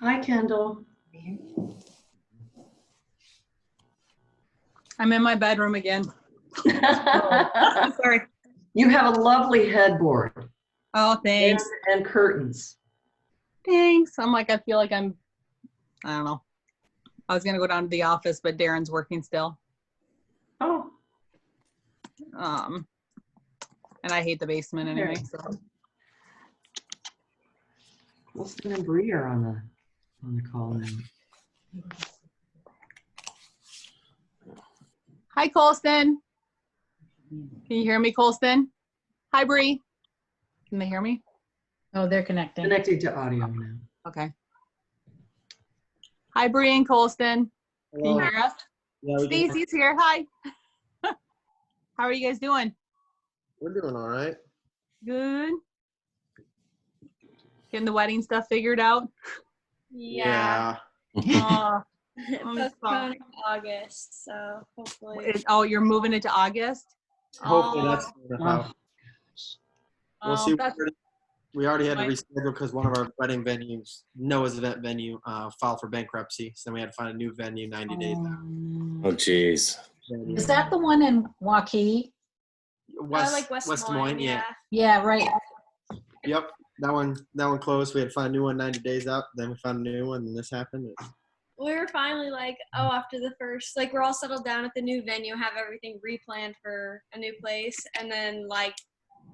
Hi, Kendall. I'm in my bedroom again. Oh, sorry. You have a lovely headboard. Oh, thanks. And curtains. Thanks. I feel like I don't know. I was going to go down to the office, but Darren's working still. Oh. And I hate the basement anyway. So. Colston and Bree are on the call now. Hi, Colston. Can you hear me, Colston? Hi, Bree. Can they hear me? Oh, they're connecting. Connecting to audio now. Okay. Hi, Bree and Colston. Hello. Can you hear us? Yeah, Stacy's here. Hi. How are you guys doing? we're doing all right. Good. Getting the wedding stuff figured out? Yeah. Oh, Postponed in August, so hopefully. oh, you're moving it to August? Hopefully that's we'll see. That's, We already had to Right. reschedule because one of our wedding venues, Noah's event venue, filed for bankruptcy. So then we had to find a new venue 90 days out. Oh, geez. Is that the one in Waukee? West, West Des Moines, yeah. Yeah, right. Yep. That one closed. We had to find a new one 90 days out. Then we found a new one and this happened. We were finally like, oh, after the first, like we're all settled down at the new venue, have everything replanned for a new place. And then like,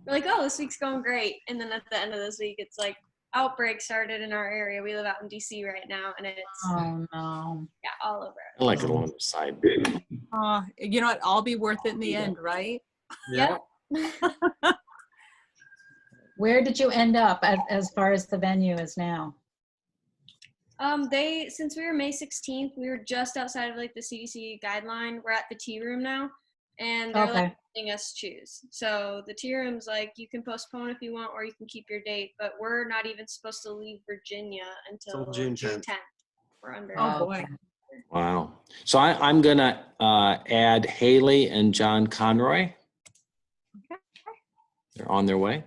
we're like, oh, this week's going great. And then at the end of this week, it's like outbreak started in our area. We live out in DC right now. And it's, Oh, no. yeah, all over. I like it on the side. you know what? I'll be worth it in the end, right? Yeah. Where did you end up as far as the venue is now? Since we were May 16th, we were just outside of like the CDC guideline. We're at the tea room now, and they're like letting us choose. So the tea room's like, you can postpone if you want, or you can keep your date, but we're not even supposed to leave Virginia until June 10th. We're under. Oh, boy. Wow. So I'm going to add Haley and John Conroy. Okay. They're on their way.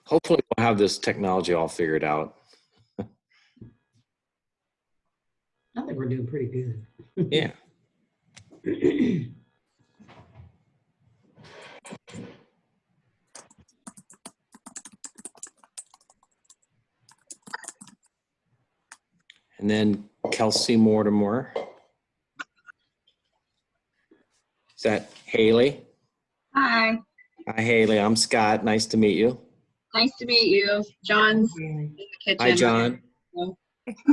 Hopefully we'll have this technology all figured out. I think we're doing pretty good. Yeah. And then Kelsey Mortimer. Is that Haley? Hi, Hi, Haley. I'm Scott. Nice to meet you. nice to meet you. John's in the kitchen. Hi, John.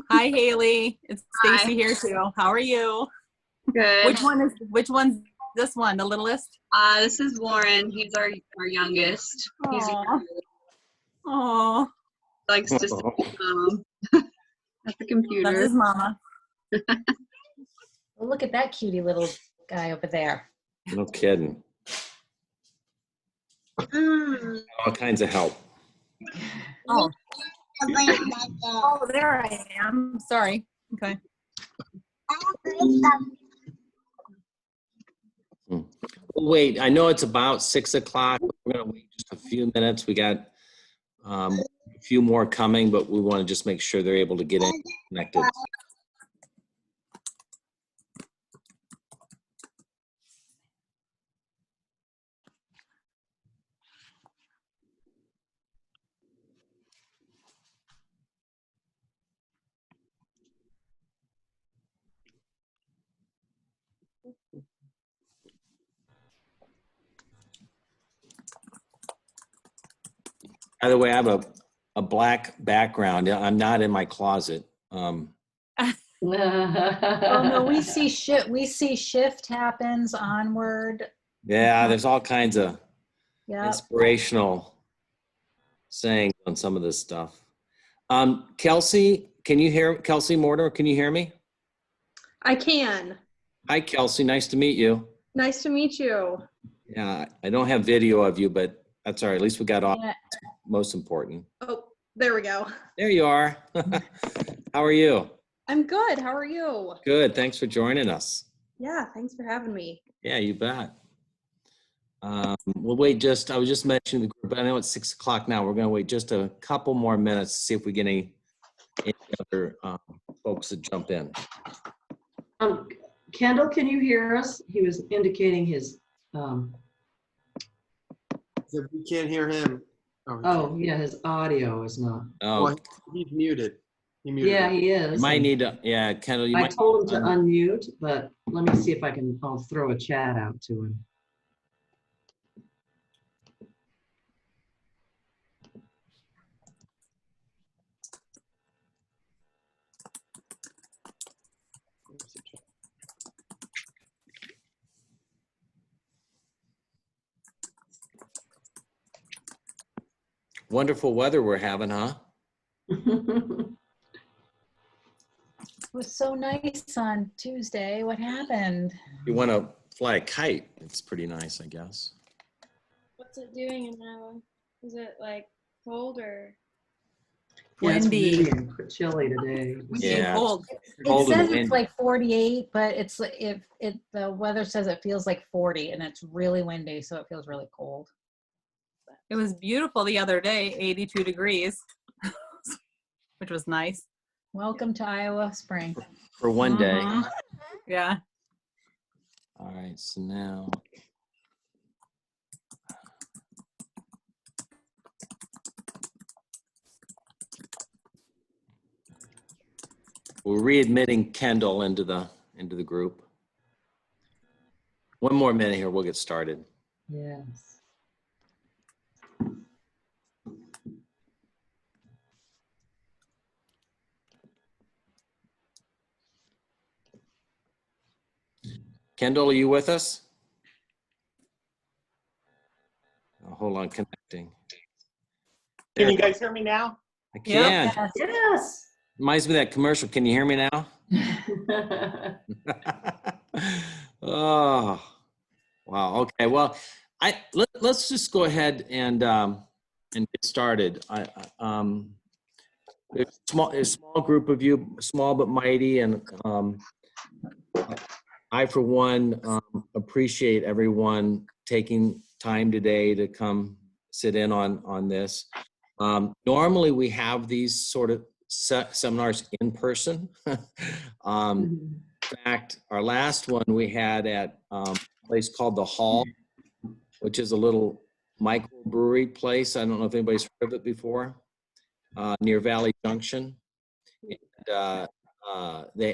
Hi, Haley. It's Hi. Stacy here too. How are you? Good. Which one's this one? The littlest? This is Warren. He's our youngest. He's Oh, likes to sit at the that computer. is mama. Well, look at that cutie little guy over there. No kidding. All kinds of help. Oh. Oh, there I am. Sorry. Okay. Wait, I know it's about 6 o'clock. We're going to wait just a few minutes. We got a few more coming, but we want to just make sure they're able to get in connected. By the way, I have a black background. I'm not in my closet. Oh no, we see shift happens onward. Yeah, there's all kinds of Yeah. inspirational sayings on some of this stuff. Kelsey, can you hear Kelsey Mortimer? Can you hear me? I can. Hi, Kelsey. Nice to meet you. Nice to meet you. Yeah, I don't have video of you, but that's all right. At least we got all Yeah. most important. Oh, there we go. There you are. How are you? I'm good. How are you? Good. Thanks for joining us. Yeah, thanks for having me. Yeah, you bet. We'll wait I was just mentioning the group, I know it's 6 o'clock now. We're going to wait just a couple more minutes to see if we get any other folks to jump in. Kendall, can you hear us? He was indicating his, If we can't hear him. oh, yeah, his audio is not. Oh, Well, he's muted. He muted. Yeah, it. he you is. might need to, yeah, Kendall, you I might. told him to unmute, but let me see if I'll throw a chat out to him. Wonderful weather we're having, huh? It was so nice on Tuesday. What happened? You want to fly a kite? It's pretty nice, I guess. What's it doing in Iowa? Is it like cold or? Yeah, it's Windy. really chilly today. Yeah. Cold. Cold It and says windy. it's like 48, but it's like the weather says it feels like 40 and it's really windy, so it feels really cold. It was beautiful the other day, 82 degrees, which was nice. Welcome to Iowa spring. For one day. Mhm. Yeah. All right, so now. We're readmitting Kendall into the group. One more minute here, we'll get started. Yes. Kendall, are you with us? Oh, hold on, connecting. Can you guys hear me now? I can. Yes. Yes. Reminds me of that commercial. Can you hear me now? Oh, wow. Okay. Well, let's just go ahead and get started. There's a small group of you, small but mighty, and I, for one, appreciate everyone taking time today to come sit in on this. Normally, we have these sort of seminars in person. In fact, our last one we had at a place called The Hall, which is a little microbrewery place. I don't know if anybody's heard of it before, near Valley Junction. And,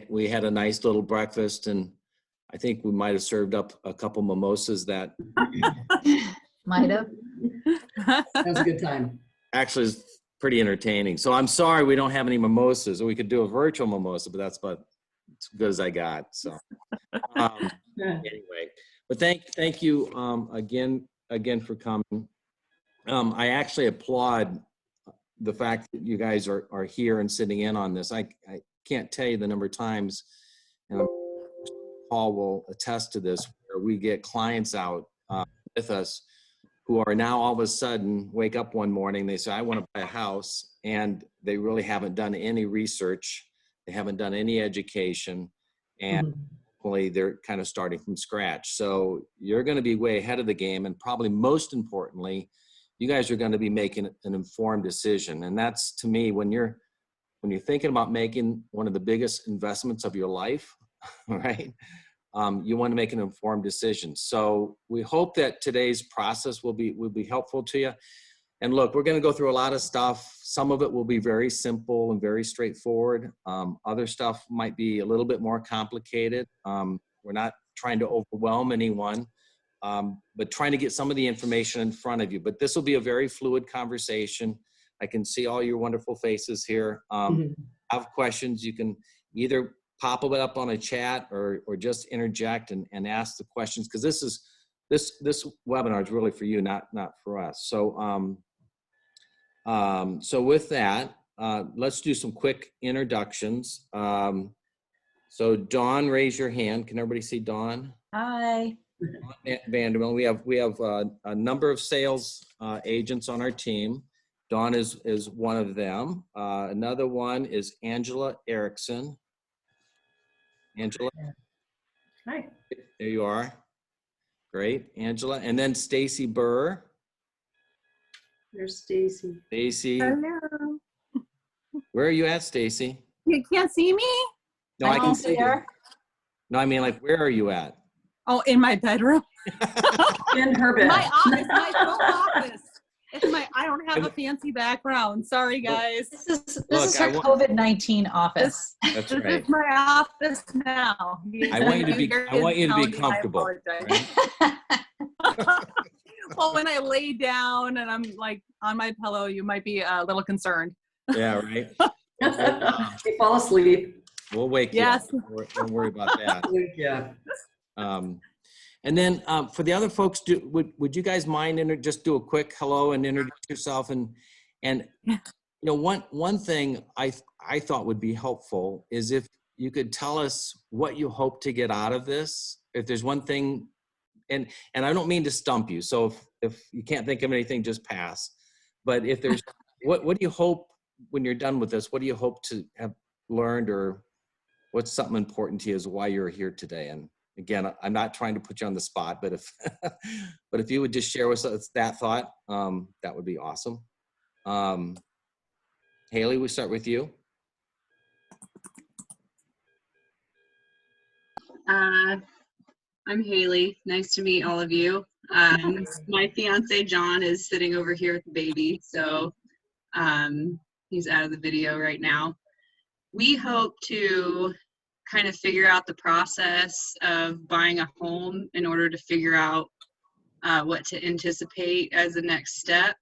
we had a nice little breakfast, and I think we might have served up a couple mimosas that Might have. That was a good time. actually is pretty entertaining. So I'm sorry we don't have any mimosas. We could do a virtual mimosa, but that's about as good as I got. So anyway, but thank you again for coming. I actually applaud the fact that you guys are here and sitting in on this. I can't tell you the number of times, Paul will attest to this, where we get clients out with us who are now all of a sudden wake up one morning, they say, I want to buy a house, and they really haven't done any research. They haven't done any education, and hopefully they're kind of starting from scratch. So you're going to be way ahead of the game, and probably most importantly, you guys are going to be making an informed decision. And that's, to me, when you're thinking about making one of the biggest investments of your life, right? You want to make an informed decision. So we hope that today's process will be helpful to you. And look, we're going to go through a lot of stuff. Some of it will be very simple and very straightforward. Other stuff might be a little bit more complicated. We're not trying to overwhelm anyone, but trying to get some of the information in front of you. But this will be a very fluid conversation. I can see all your wonderful faces here. Have questions, you can either pop it up on a chat or just interject and ask the questions, because this webinar is really for you, not for us. So so with that, let's do some quick introductions. So Dawn, raise your hand. Can everybody see Dawn? Hi. Vanderbilt. We have a number of sales agents on our team. Dawn is one of them. Another one is Angela Erickson. Angela, Hi. there you are. Great, Angela. And then Stacy Burr. There's Stacy. Stacy, Hello. where are you at, Stacy? You can't see me? No, I can see you. No, I mean, like, where are you at? Oh, in my bedroom. In her bed. My office, my home office. I don't have a fancy background. Sorry, guys. This is Look, her COVID-19 office. That's This right. is my office now. I want you to be comfortable. I well, when I lay down and I'm like on my pillow, you might be a little concerned. Yeah, right. You fall asleep. We'll wake you Yes. up. Don't worry about that. Yeah. And then for the other folks, would you guys mind just do a quick hello and introduce yourself? And you know, one thing I thought would be helpful is if you could tell us what you hope to get out of this. If there's one thing, and I don't mean to stump you, so if you can't think of anything, just pass. But if there's, what do you hope when you're done with this? What do you hope to have learned, or what's something important to you as why you're here today? And again, I'm not trying to put you on the spot, but if but if you would just share with us that thought, that would be awesome. Haley, we start with you. I'm Haley. Nice to meet all of you. My fiance John is sitting over here with the baby, so he's out of the video right now. We hope to kind of figure out the process of buying a home in order to figure out what to anticipate as the next step.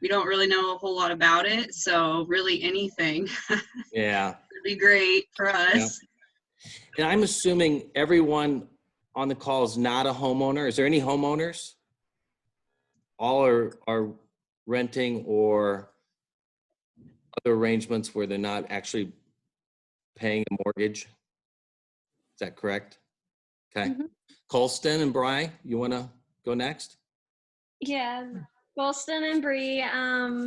We don't really know a whole lot about it, so really anything Yeah. would be great for us. Yeah. And I'm assuming everyone on the call is not a homeowner. Is there any homeowners? All are renting or other arrangements where they're not actually paying a mortgage. Is that correct? Okay. Mhm. Colston and Bry, you want to go next? Yeah, Golston and Bree.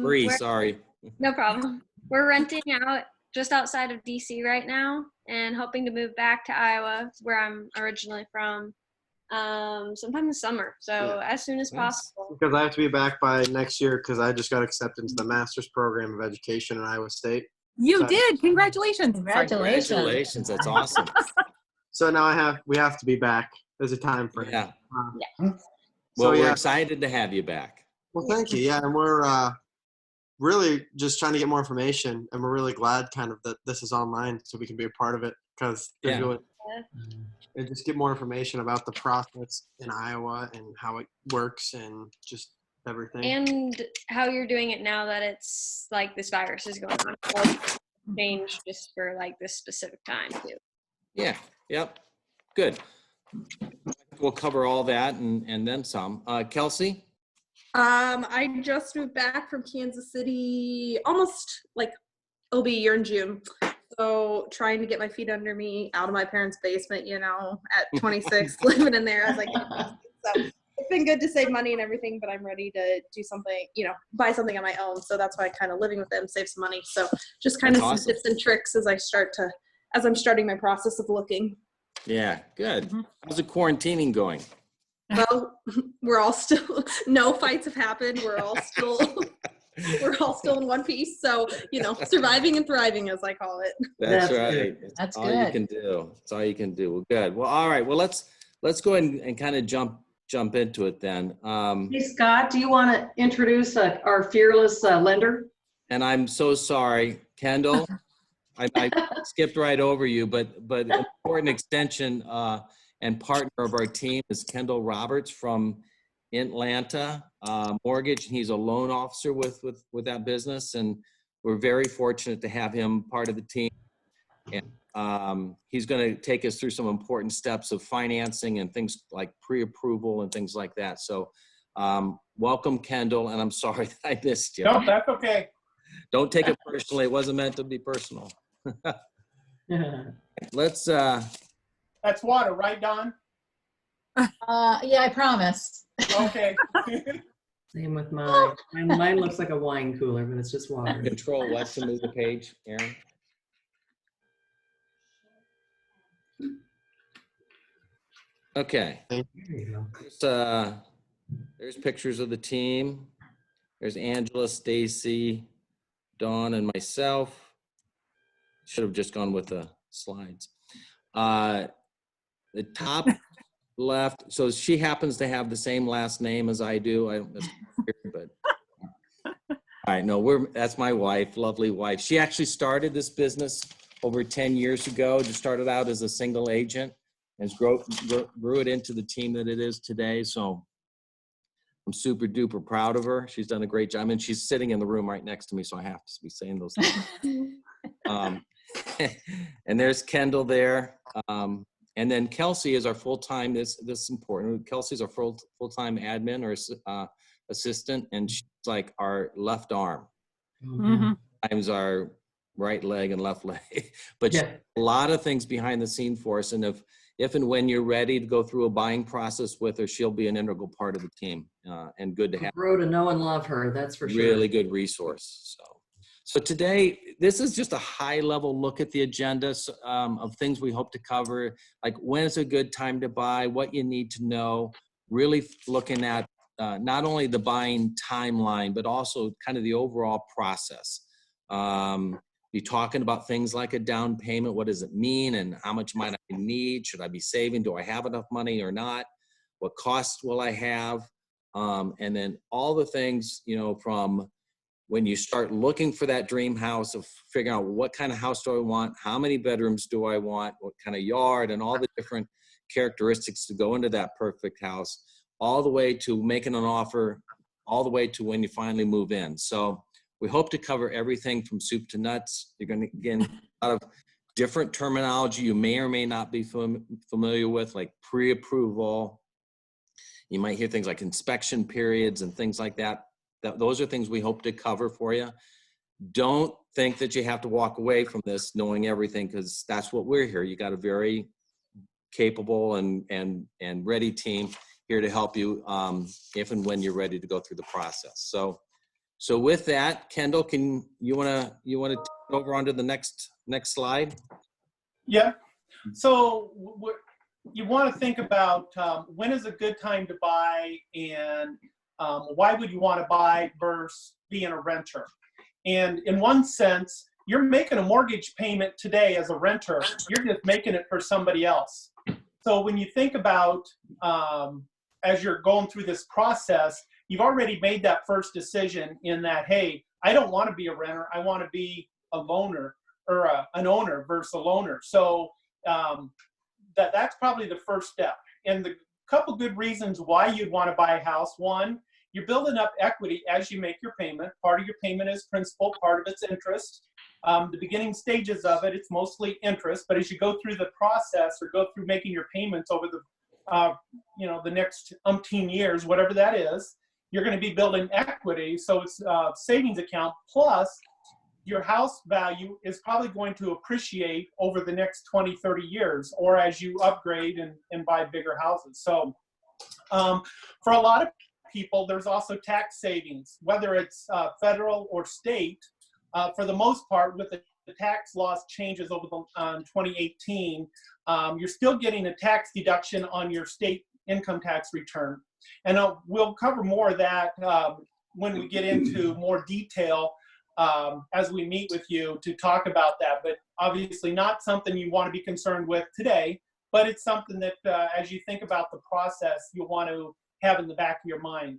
Bree, we're- sorry. No problem. We're renting out just outside of DC right now and hoping to move back to Iowa, where I'm originally from, sometime this summer. So as soon as Nice. possible. Because I have to be back by next year because I just got accepted into the master's program of education in Iowa State. You Sorry. did. Congratulations. Congratulations. Congratulations. That's awesome. So now we have to be back. There's a time frame. Yeah. So Well, we're yeah. excited to have you back. Well, thank you. Yeah, and we're really just trying to get more information, and we're really glad kind of that this is online so we can be a part of it because they're Yeah. doing and just get more information about the process in Iowa and how it works and just everything. And how you're doing it now that it's like this virus is going on. So change just for like this specific time too. Yeah. Yep. Good. We'll cover all that and then some. Kelsey? I just moved back from Kansas City almost like it'll be a year in June. So trying to get my feet under me out of my parents' basement, you know, at 26, living in there as I get so it's been good to save money and everything, but I'm ready to do something, you know, buy something on my own. So that's why kind of living with them, save some money. So just kind That's of awesome. some tips and tricks as I'm starting my process of looking. Yeah, good. Mhm. How's the quarantining going? Well, we're all still, no fights have happened. We're all still in one piece. So, you know, surviving and thriving, as I call it. That's That's right. good. It's That's all you good. can do. It's all you can do. Well, good. Well, all right. Well, let's go ahead and kind of jump into it then. Hey, Scott, do you want to introduce our fearless lender? And I'm so sorry, Kendall. I skipped right over you, but an important extension and partner of our team is Kendall Roberts from Atlanta Mortgage. He's a loan officer with that business, and we're very fortunate to have him part of the team. And he's going to take us through some important steps of financing and things like pre-approval and things like that. So welcome, Kendall, and I'm sorry that I missed you. Nope, that's okay. Don't take it personally. It wasn't meant to be personal. Let's That's water, right, Don? Yeah, I promise. Okay. Same with mine. Mine looks like a wine cooler, but it's just water. Control what to move the page, Aaron? Okay. There you There's pictures of the team. There's Angela, Stacy, Dawn, and myself. Should have just gone with the slides. The top left, so she happens to have the same last name as I do. That's weird, but all right, no, that's my wife, lovely wife. She actually started this business over 10 years ago. Just started out as a single agent and grew it into the team that it is today. So I'm super duper proud of her. She's done a great job. And she's sitting in the room right next to me, so I have to be saying those things. And there's Kendall there. And then Kelsey is our full-time, this is important. Kelsey's our full-time admin or assistant, and she's like our left arm. Mm-hmm. Sometimes our right leg and left leg. But Yeah. she does a lot of things behind the scene for us. And if and when you're ready to go through a buying process with her, she'll be an integral part of the team, and good to have. Grow to know and love her, that's for sure. Really good resource. So today, this is just a high level look at the agenda of things we hope to cover, like when is a good time to buy, what you need to know, really looking at not only the buying timeline, but also kind of the overall process. Be talking about things like a down payment. What does it mean and how much might I need? Should I be saving? Do I have enough money or not? What costs will I have? And then all the things, from when you start looking for that dream house, of figuring out what kind of house do I want? How many bedrooms do I want? What kind of yard, and all the different characteristics to go into that perfect house, all the way to making an offer, all the way to when you finally move in. So we hope to cover everything from soup to nuts. You're going to get a lot of different terminology you may or may not be familiar with, like pre-approval. You might hear things like inspection periods and things like that. Those are things we hope to cover for you. Don't think that you have to walk away from this knowing everything, because that's what we're here. You got a very capable and ready team here to help you if and when you're ready to go through the process. So with that, Kendall, you want to take it over onto the next slide? Yeah. So you want to think about when is a good time to buy, and why would you want to buy versus being a renter? And in one sense, you're making a mortgage payment today as a renter. You're just making it for somebody else. So when you think about as you're going through this process, you've already made that first decision in that, hey, I don't want to be a renter. I want to be a loaner, or an owner versus a loaner. So that's probably the first step. And the couple good reasons why you'd want to buy a house. One, you're building up equity as you make your payment. Part of your payment is principal, part of it's interest. The beginning stages of it, it's mostly interest, but as you go through the process or go through making your payments over the the next umpteen years, whatever that is, you're going to be building equity. So it's a savings account, plus your house value is probably going to appreciate over the next 20, 30 years, or as you upgrade and buy bigger houses. So for a lot of people, there's also tax savings, whether it's federal or state. For the most part, with the tax laws changes over 2018, you're still getting a tax deduction on your state income tax return. And we'll cover more of that when we get into more detail as we meet with you to talk about that. But obviously not something you want to be concerned with today, but it's something that as you think about the process, you'll want to have in the back of your mind.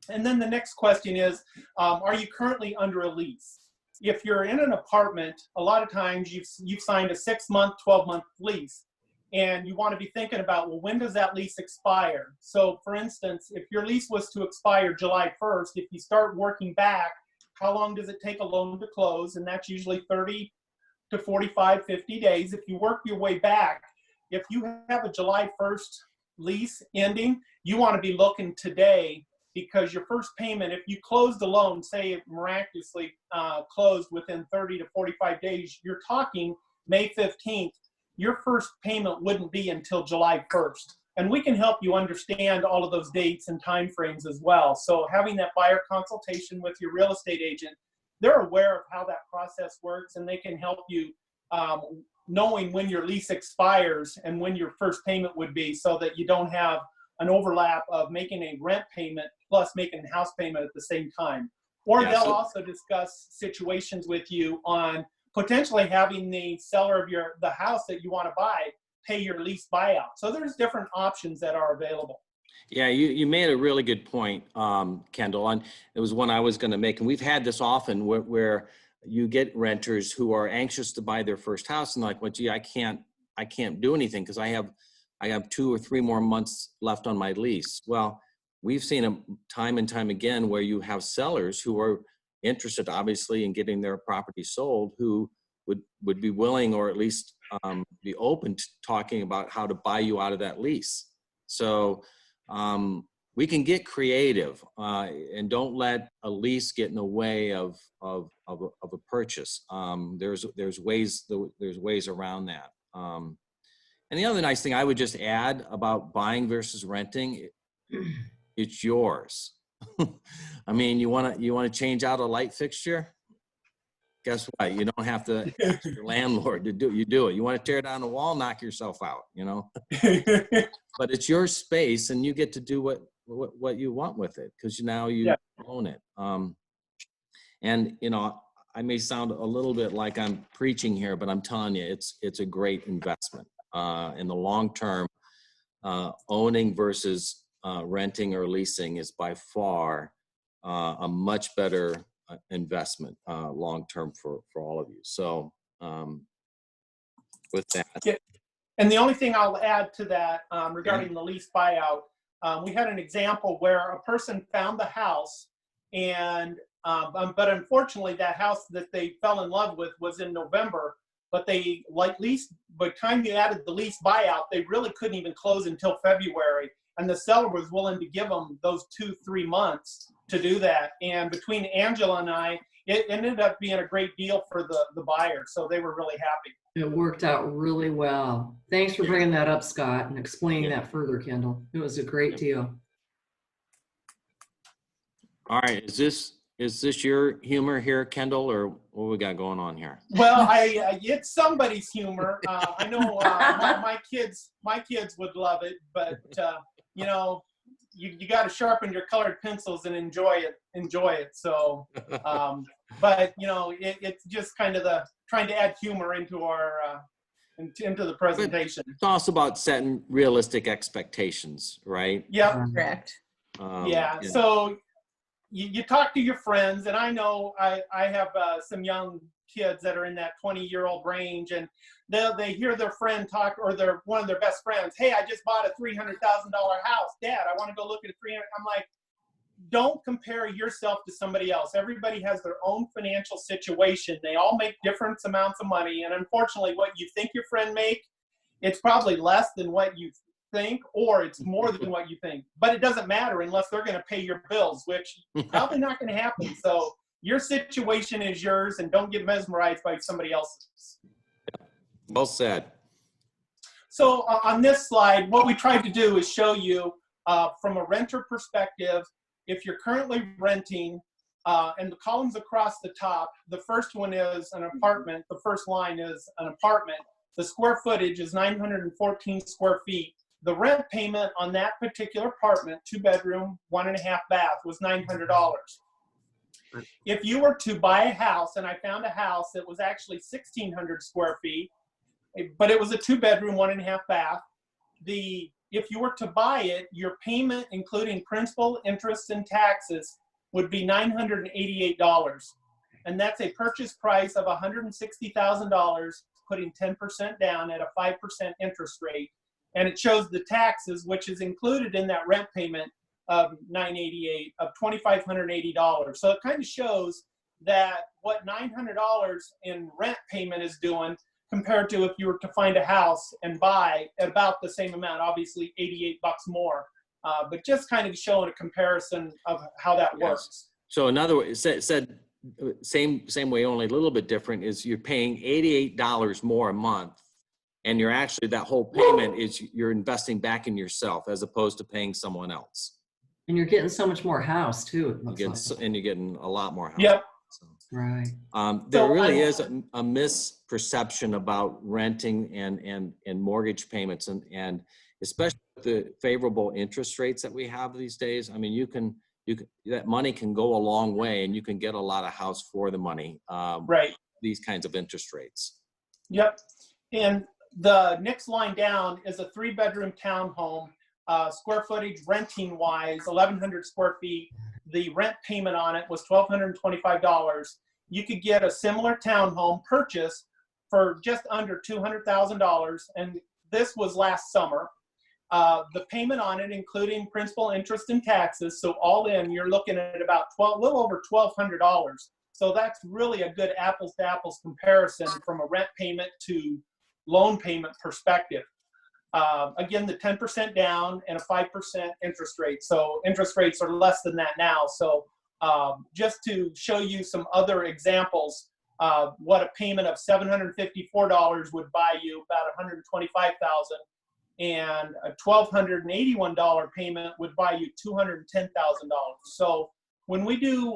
And then the next question is, are you currently under a lease? If you're in an apartment, a lot of times you've signed a 6-month, 12-month lease, and you want to be thinking about, well, when does that lease expire? So for instance, if your lease was to expire July 1st, if you start working back, how long does it take a loan to close? And that's usually 30 to 45, 50 days. If you work your way back, if you have a July 1st lease ending, you want to be looking today, because your first payment, if you close the loan, say it miraculously closed within 30 to 45 days, you're talking May 15th, your first payment wouldn't be until July 1st. And we can help you understand all of those dates and timeframes as well. So having that buyer consultation with your real estate agent, they're aware of how that process works, and they can help you knowing when your lease expires and when your first payment would be, so that you don't have an overlap of making a rent payment plus making a house payment at the same time. Or Yeah, they'll so- also discuss situations with you on potentially having the seller of the house that you want to buy pay your lease buyout. So there's different options that are available. Yeah, you made a really good point, Kendall, and it was one I was going to make. And we've had this often where you get renters who are anxious to buy their first house and like, well, gee, I can't do anything because I have 2 or 3 more months left on my lease. Well, we've seen them time and time again where you have sellers who are interested, obviously, in getting their property sold, who would be willing, or at least be open to talking about how to buy you out of that lease. So we can get creative, and don't let a lease get in the way of a purchase. There's ways around that. And the other nice thing I would just add about buying versus renting, it's yours. I mean, you want to change out a light fixture? Guess what? You don't have to ask your landlord to do it. You do it. You want to tear down the wall, knock yourself out, you know? But it's your space, and you get to do what you want with it, because now you own it. And, you know, I may sound a little bit like I'm preaching here, but I'm telling you, it's a great investment. In the long term, owning versus renting or leasing is by far a much better investment long term for all of you. So with that. Yeah. And the only thing I'll add to that regarding the lease buyout, we had an example where a person found the house, and but unfortunately that house that they fell in love with was in November, but they by the time you added the lease buyout, they really couldn't even close until February. And the seller was willing to give them those 2-3 months to do that. And between Angela and I, it ended up being a great deal for the buyer. So they were really happy. It worked out really well. Thanks for bringing that up, Scott, and explaining that further, Kendall. It was a great deal. All right, is this your humor here, Kendall, or what we got going on here? Well, it's somebody's humor. I know my kids would love it, but you know, you got to sharpen your colored pencils and enjoy it. So, but you know, it's just kind of trying to add humor into our into the presentation. It's also about setting realistic expectations, right? Yeah. Correct. Yeah. So you talk to your friends, and I know I have some young kids that are in that 20-year-old range, and they hear their friend talk, or one of their best friends, hey, I just bought a $300,000 house. Dad, I want to go look at a 300. I'm like, don't compare yourself to somebody else. Everybody has their own financial situation. They all make different amounts of money, and unfortunately, what you think your friend make, it's probably less than what you think, or it's more than what you think. But it doesn't matter unless they're going to pay your bills, which probably not going to happen. So your situation is yours, and don't get mesmerized by somebody else's. Well said. So on this slide, what we tried to do is show you from a renter perspective, if you're currently renting, and the columns across the top, the first one is an apartment. The first line is an apartment. The square footage is 914 square feet. The rent payment on that particular apartment, 2-bedroom, 1.5 bath, was $900. If you were to buy a house, and I found a house that was actually 1,600 square feet, but it was a 2-bedroom, 1.5 bath, if you were to buy it, your payment, including principal, interest, and taxes, would be $988. And that's a purchase price of $160,000, putting 10% down at a 5% interest rate. And it shows the taxes, which is included in that rent payment of $988, of $2,580. So it kind of shows that what $900 in rent payment is doing compared to if you were to find a house and buy at about the same amount, obviously $88 more. But just kind of showing a comparison of how that works. So another way, said same way, only a little bit different, is you're paying $88 more a month And you're actually, that whole payment is you're investing back in yourself as opposed to paying someone else. And you're getting so much more house too, it You looks get, like. and you're getting a lot more house. Yep. So, Right. there So really I- is a misperception about renting and mortgage payments and especially the favorable interest rates that we have these days. I mean, you can that money can go a long way and you can get a lot of house for the money. Right. These kinds of interest rates. Yep. And the next line down is a 3-bedroom townhome, square footage renting wise, 1,100 square feet. The rent payment on it was $1,225. You could get a similar townhome purchased for just under $200,000. And this was last summer. The payment on it, including principal, interest, and taxes, so all in, you're looking at about a little over $1,200. So that's really a good apples to apples comparison from a rent payment to loan payment perspective. Again, the 10% down and a 5% interest rate. So interest rates are less than that now. So just to show you some other examples, what a payment of $754 would buy you, about $125,000. And a $1,281 payment would buy you $210,000. So when we do,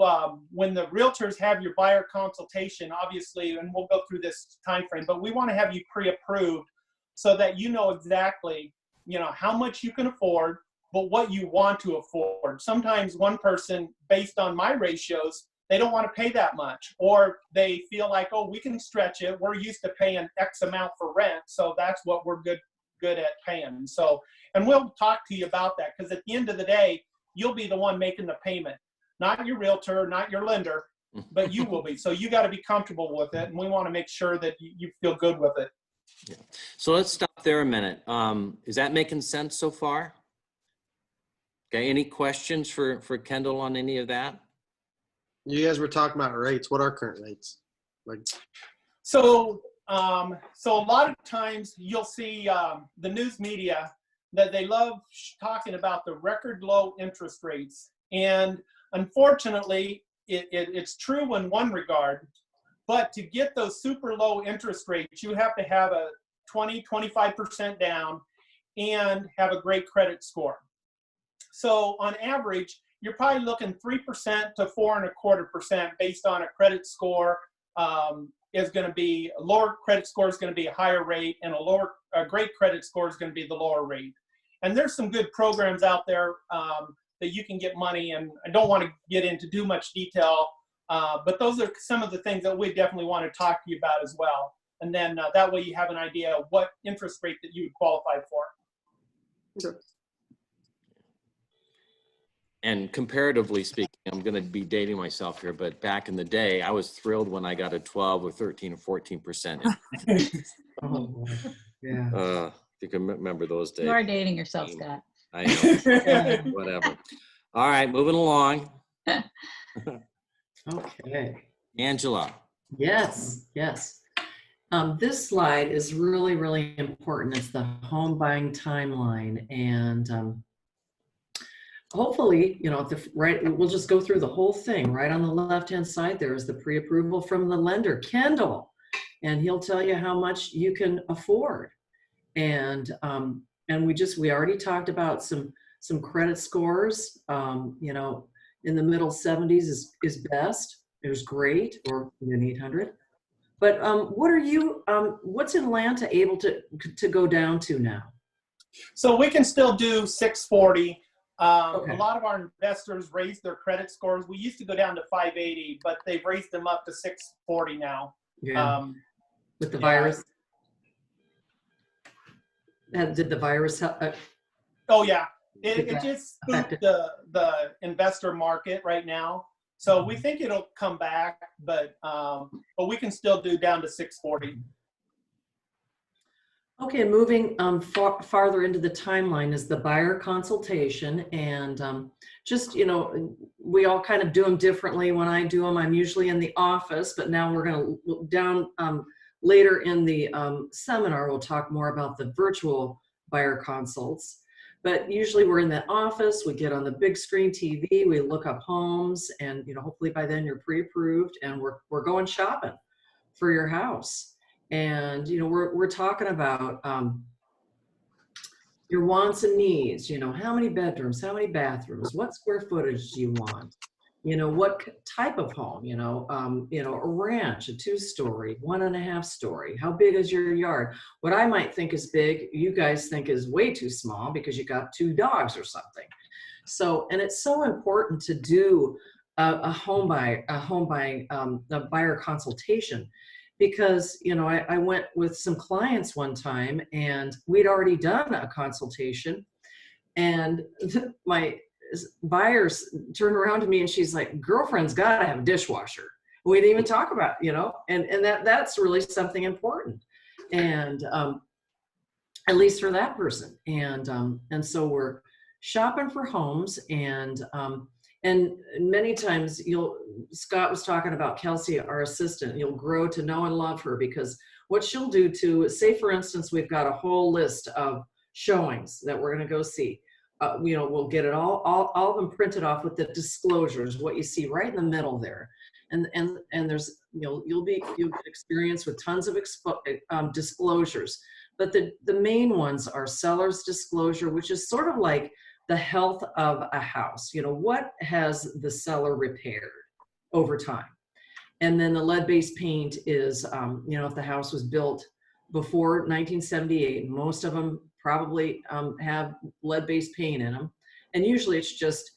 when the realtors have your buyer consultation, obviously, and we'll go through this time frame, but we want to have you pre-approved so that you know exactly, how much you can afford, but what you want to afford. Sometimes one person, based on my ratios, they don't want to pay that much, or they feel like, oh, we can stretch it. We're used to paying X amount for rent, so that's what we're good at paying. So, and we'll talk to you about that, because at the end of the day, you'll be the one making the payment, not your realtor, not your lender, but you will be. So you got to be comfortable with it, and we want to make sure that you feel good with it. Yeah. So let's stop there a minute. Is that making sense so far? Okay. Any questions for Kendall on any of that? You guys were talking about rates. What are current rates? So a lot of times you'll see the news media that they love talking about the record low interest rates. And unfortunately, it's true in one regard, but to get those super low interest rates, you have to have a 25% down and have a great credit score. So on average, you're probably looking 3% to 4.25% based on a credit score. Is going to be a lower credit score is going to be a higher rate, and a great credit score is going to be the lower rate. And there's some good programs out there that you can get money, and I don't want to get into too much detail, but those are some of the things that we definitely want to talk to you about as well. And then that way you have an idea of what interest rate that you would qualify for. Okay. And comparatively speaking, I'm going to be dating myself here, but back in the day, I was thrilled when I got a 12 or 13 or 14%. Oh, boy. Yeah. If you can remember those days. You are dating yourself, Scott. I know. Whatever. All right, moving along. Okay. Angela. Yes. This slide is really, really important. It's the home buying timeline. And hopefully, we'll just go through the whole thing. Right on the left-hand side, there is the pre-approval from the lender, Kendall, and he'll tell you how much you can afford. And we already talked about some credit scores. In the middle 70s is best. It was great, or an 800. But what's Atlanta able to go down to now? So we can still do 640. Okay. A lot of our investors raised their credit scores. We used to go down to 580, but they've raised them up to 640 now. Yeah. With the yeah. virus. Did the virus help? Oh yeah, it that just spooked the investor market right now. So we think it'll come back, but we can still do down to 640. Okay, moving farther into the timeline is the buyer consultation, and we all kind of do them differently. When I do them, I'm usually in the office, but now we're going to down later in the seminar, we'll talk more about the virtual buyer consults. But usually we're in that office, we get on the big screen TV, we look up homes, and hopefully by then you're pre-approved, and we're going shopping for your house. And, you know, we're talking about your wants and needs, you know, how many bedrooms, how many bathrooms, what square footage do you want? You know, what type of home, you know, a ranch, a 2-story, 1.5 story, how big is your yard? What I might think is big, you guys think is way too small because you got 2 dogs or something. So, and it's so important to do a buyer consultation, because, you know, I went with some clients one time and we'd already done a consultation, and my buyers turned around to me and she's like, girlfriend's got to have a dishwasher. We didn't even talk about, you know, and that's really something important. And at least for that person. And so we're shopping for homes, and many times Scott was talking about Kelsey, our assistant, you'll grow to know and love her, because what she'll do too, say for instance, we've got a whole list of showings that we're going to go see. You know, we'll get it all of them printed off with the disclosures, what you see right in the middle there. And there's, you'll get experience with tons of disclosures. But the main ones are seller's disclosure, which is sort of like the health of a house. You know, what has the seller repaired over time? And then the lead-based paint is, you know, if the house was built before 1978, most of them probably have lead-based paint in them. And usually it's just,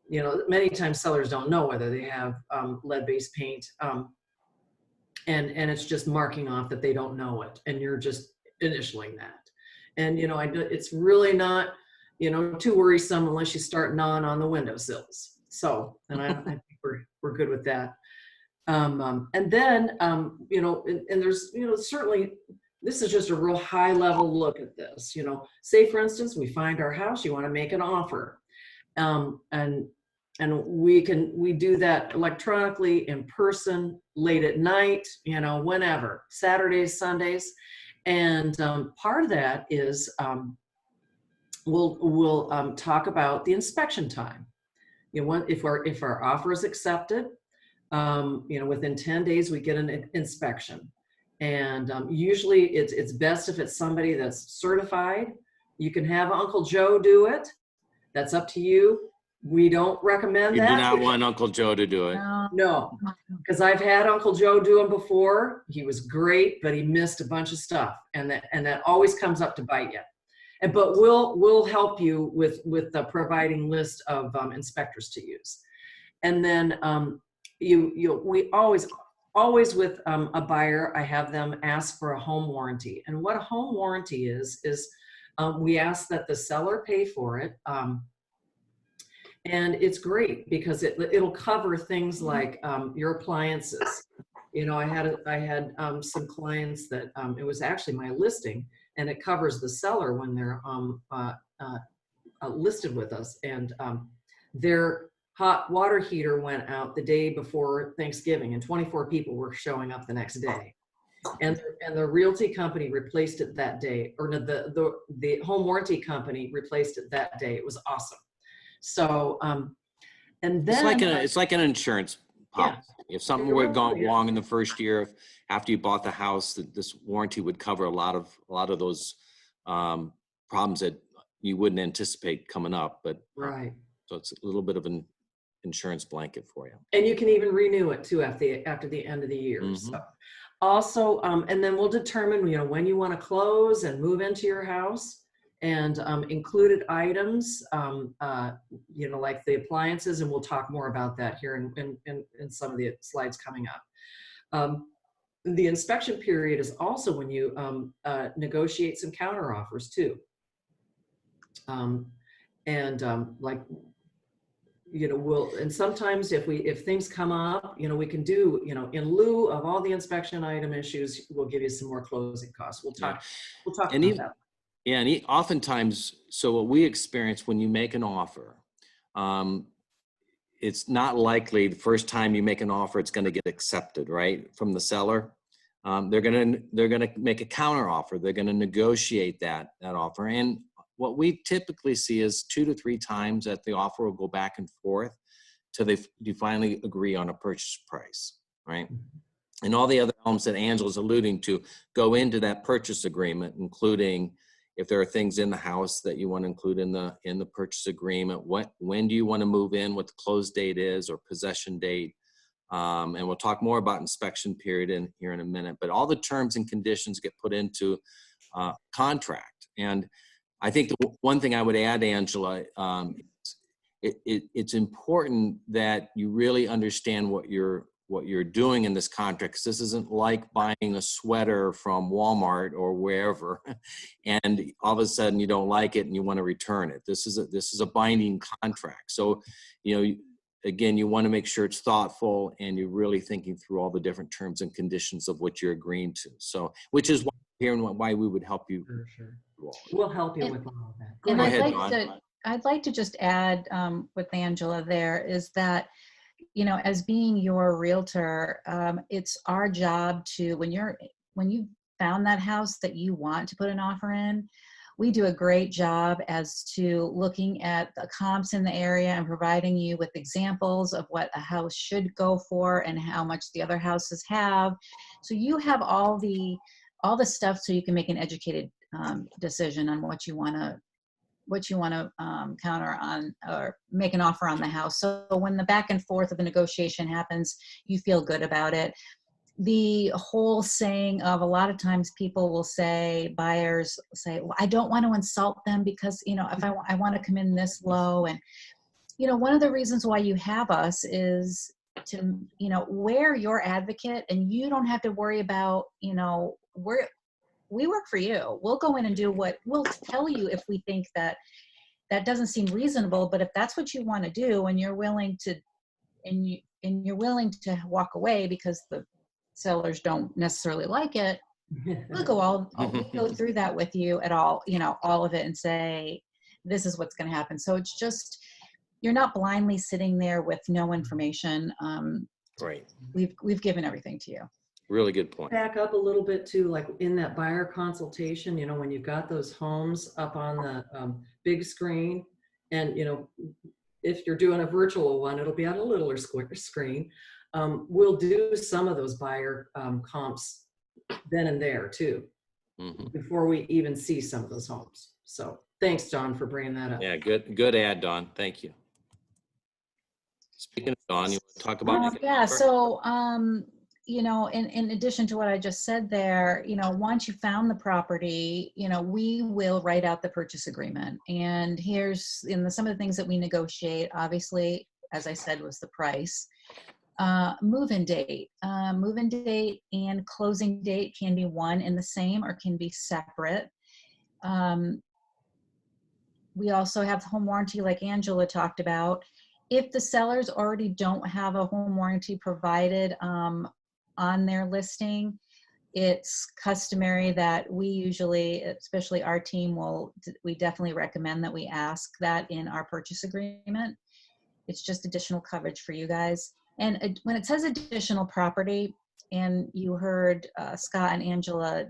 you know, many times sellers don't know whether they have lead-based paint. And it's just marking off that they don't know it. And you're just initialing that. And, you know, it's really not, you know, too worrisome unless you start gnawing on the windowsills. So, and I think we're good with that. And then, you know, and there's, you know, certainly, this is just a real high level look at this. You know, say for instance, we find our house, you want to make an offer. And we do that electronically, in person, late at night, you know, whenever, Saturdays, Sundays. And part of that is we'll talk about the inspection time. You know, if our offer is accepted, you know, within 10 days we get an inspection. And usually it's best if it's somebody that's certified. You can have Uncle Joe do it. That's up to you. We don't recommend that. You do not want Uncle Joe to do it. No, because I've had Uncle Joe do them before. He was great, but he missed a bunch of stuff, and that always comes up to bite you. But we'll help you with the providing list of inspectors to use. And then we always with a buyer, I have them ask for a home warranty. And what a home warranty is we ask that the seller pay for it. And it's great because it'll cover things like your appliances. You know, I had some clients that it was actually my listing, and it covers the seller when they're listed with us. And their hot water heater went out the day before Thanksgiving, and 24 people were showing up the next day. And the realty company replaced it that day, or the home warranty company replaced it that day. It was awesome. So, and then it's like an insurance policy. Yeah. If something were gone wrong in the first year, after you bought the house, this warranty would cover a lot of those problems that you wouldn't anticipate coming up. But right. So it's a little bit of an insurance blanket for you. And you can even renew it too after the end of the year. Mm-hmm. So also, and then we'll determine, you know, when you want to close and move into your house. And included items, you know, like the appliances, and we'll talk more about that here in some of the slides coming up. The inspection period is also when you negotiate some counteroffers too. Like, you know, and sometimes if things come up, you know, we can do, you know, in lieu of all the inspection item issues, we'll give you some more closing costs. We'll talk about that. Yeah, and oftentimes, so what we experience when you make an offer, it's not likely the first time you make an offer it's going to get accepted, right, from the seller. They're gonna make a counter offer. They're going to negotiate that offer, and what we typically see is 2 to 3 times that the offer will go back and forth till you finally agree on a purchase price, right? And all the other elements that Angela's alluding to go into that purchase agreement, including if there are things in the house that you want to include in the purchase agreement, when do you want to move in, what the close date is or possession date. And we'll talk more about inspection period here in a minute, but all the terms and conditions get put into contract. And I think the one thing I would add, Angela, it's important that you really understand what you're doing in this contract, because this isn't like buying a sweater from Walmart or wherever, and all of a sudden you don't like it and you want to return it. This is a binding contract. So, again, you want to make sure it's thoughtful and you're really thinking through all the different terms and conditions of what you're agreeing to. So, which is why here and why we would help you. Sure. We'll help you with all of that. Go And ahead. I'd like to just add with Angela there is that, as being your realtor, it's our job to, when you found that house that you want to put an offer in, we do a great job as to looking at the comps in the area and providing you with examples of what a house should go for and how much the other houses have. So you have all the stuff so you can make an educated decision on what you want to counter on or make an offer on the house. So when the back and forth of the negotiation happens, you feel good about it. The whole saying of a lot of times people will say, buyers say, well, I don't want to insult them because, if I want to come in this low. And, one of the reasons why you have us is to, we're your advocate, and you don't have to worry about, we work for you. We'll go in and do what we'll tell you if we think that doesn't seem reasonable. But if that's what you want to do and you're willing to, and you're willing to walk away because the sellers don't necessarily like it, we'll go through that with you at all of it and say, this is what's going to happen. So it's just, you're not blindly sitting there with no information. Right. We've given everything to you. Really good point. Back up a little bit too, like in that buyer consultation, when you've got those homes up on the big screen, and if you're doing a virtual one, it'll be on a littler screen. We'll do some of those buyer comps then and there too, before we even see some of those homes. So thanks, Don, for bringing that up. Yeah, good add, Don. Thank you. Speaking of Don, you want to talk about? Yeah. So, in addition to what I just said there, once you found the property, we will write out the purchase agreement. And here's some of the things that we negotiate. Obviously, as I said, was the price. Move-in date. Move-in date and closing date can be one and the same or can be separate. We also have the home warranty, like Angela talked about. If the sellers already don't have a home warranty provided on their listing, it's customary that we usually, especially our team, we definitely recommend that we ask that in our purchase agreement. It's just additional coverage for you guys. And when it says additional property, and you heard Scott and Angela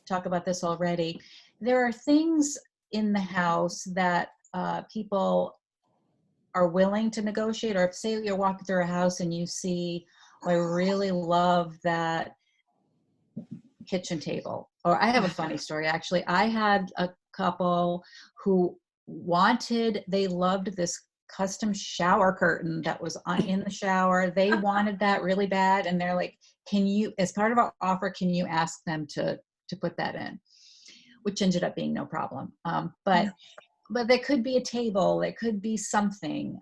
talk about this already, there are things in the house that people are willing to negotiate. Or if, say, you're walking through a house and you see, I really love that kitchen table. Or I have a funny story, actually. I had a couple who they loved this custom shower curtain that was in the shower. They wanted that really bad. And they're like, as part of our offer, can you ask them to put that in? Which ended up being no problem. But there could be a table, there could be something,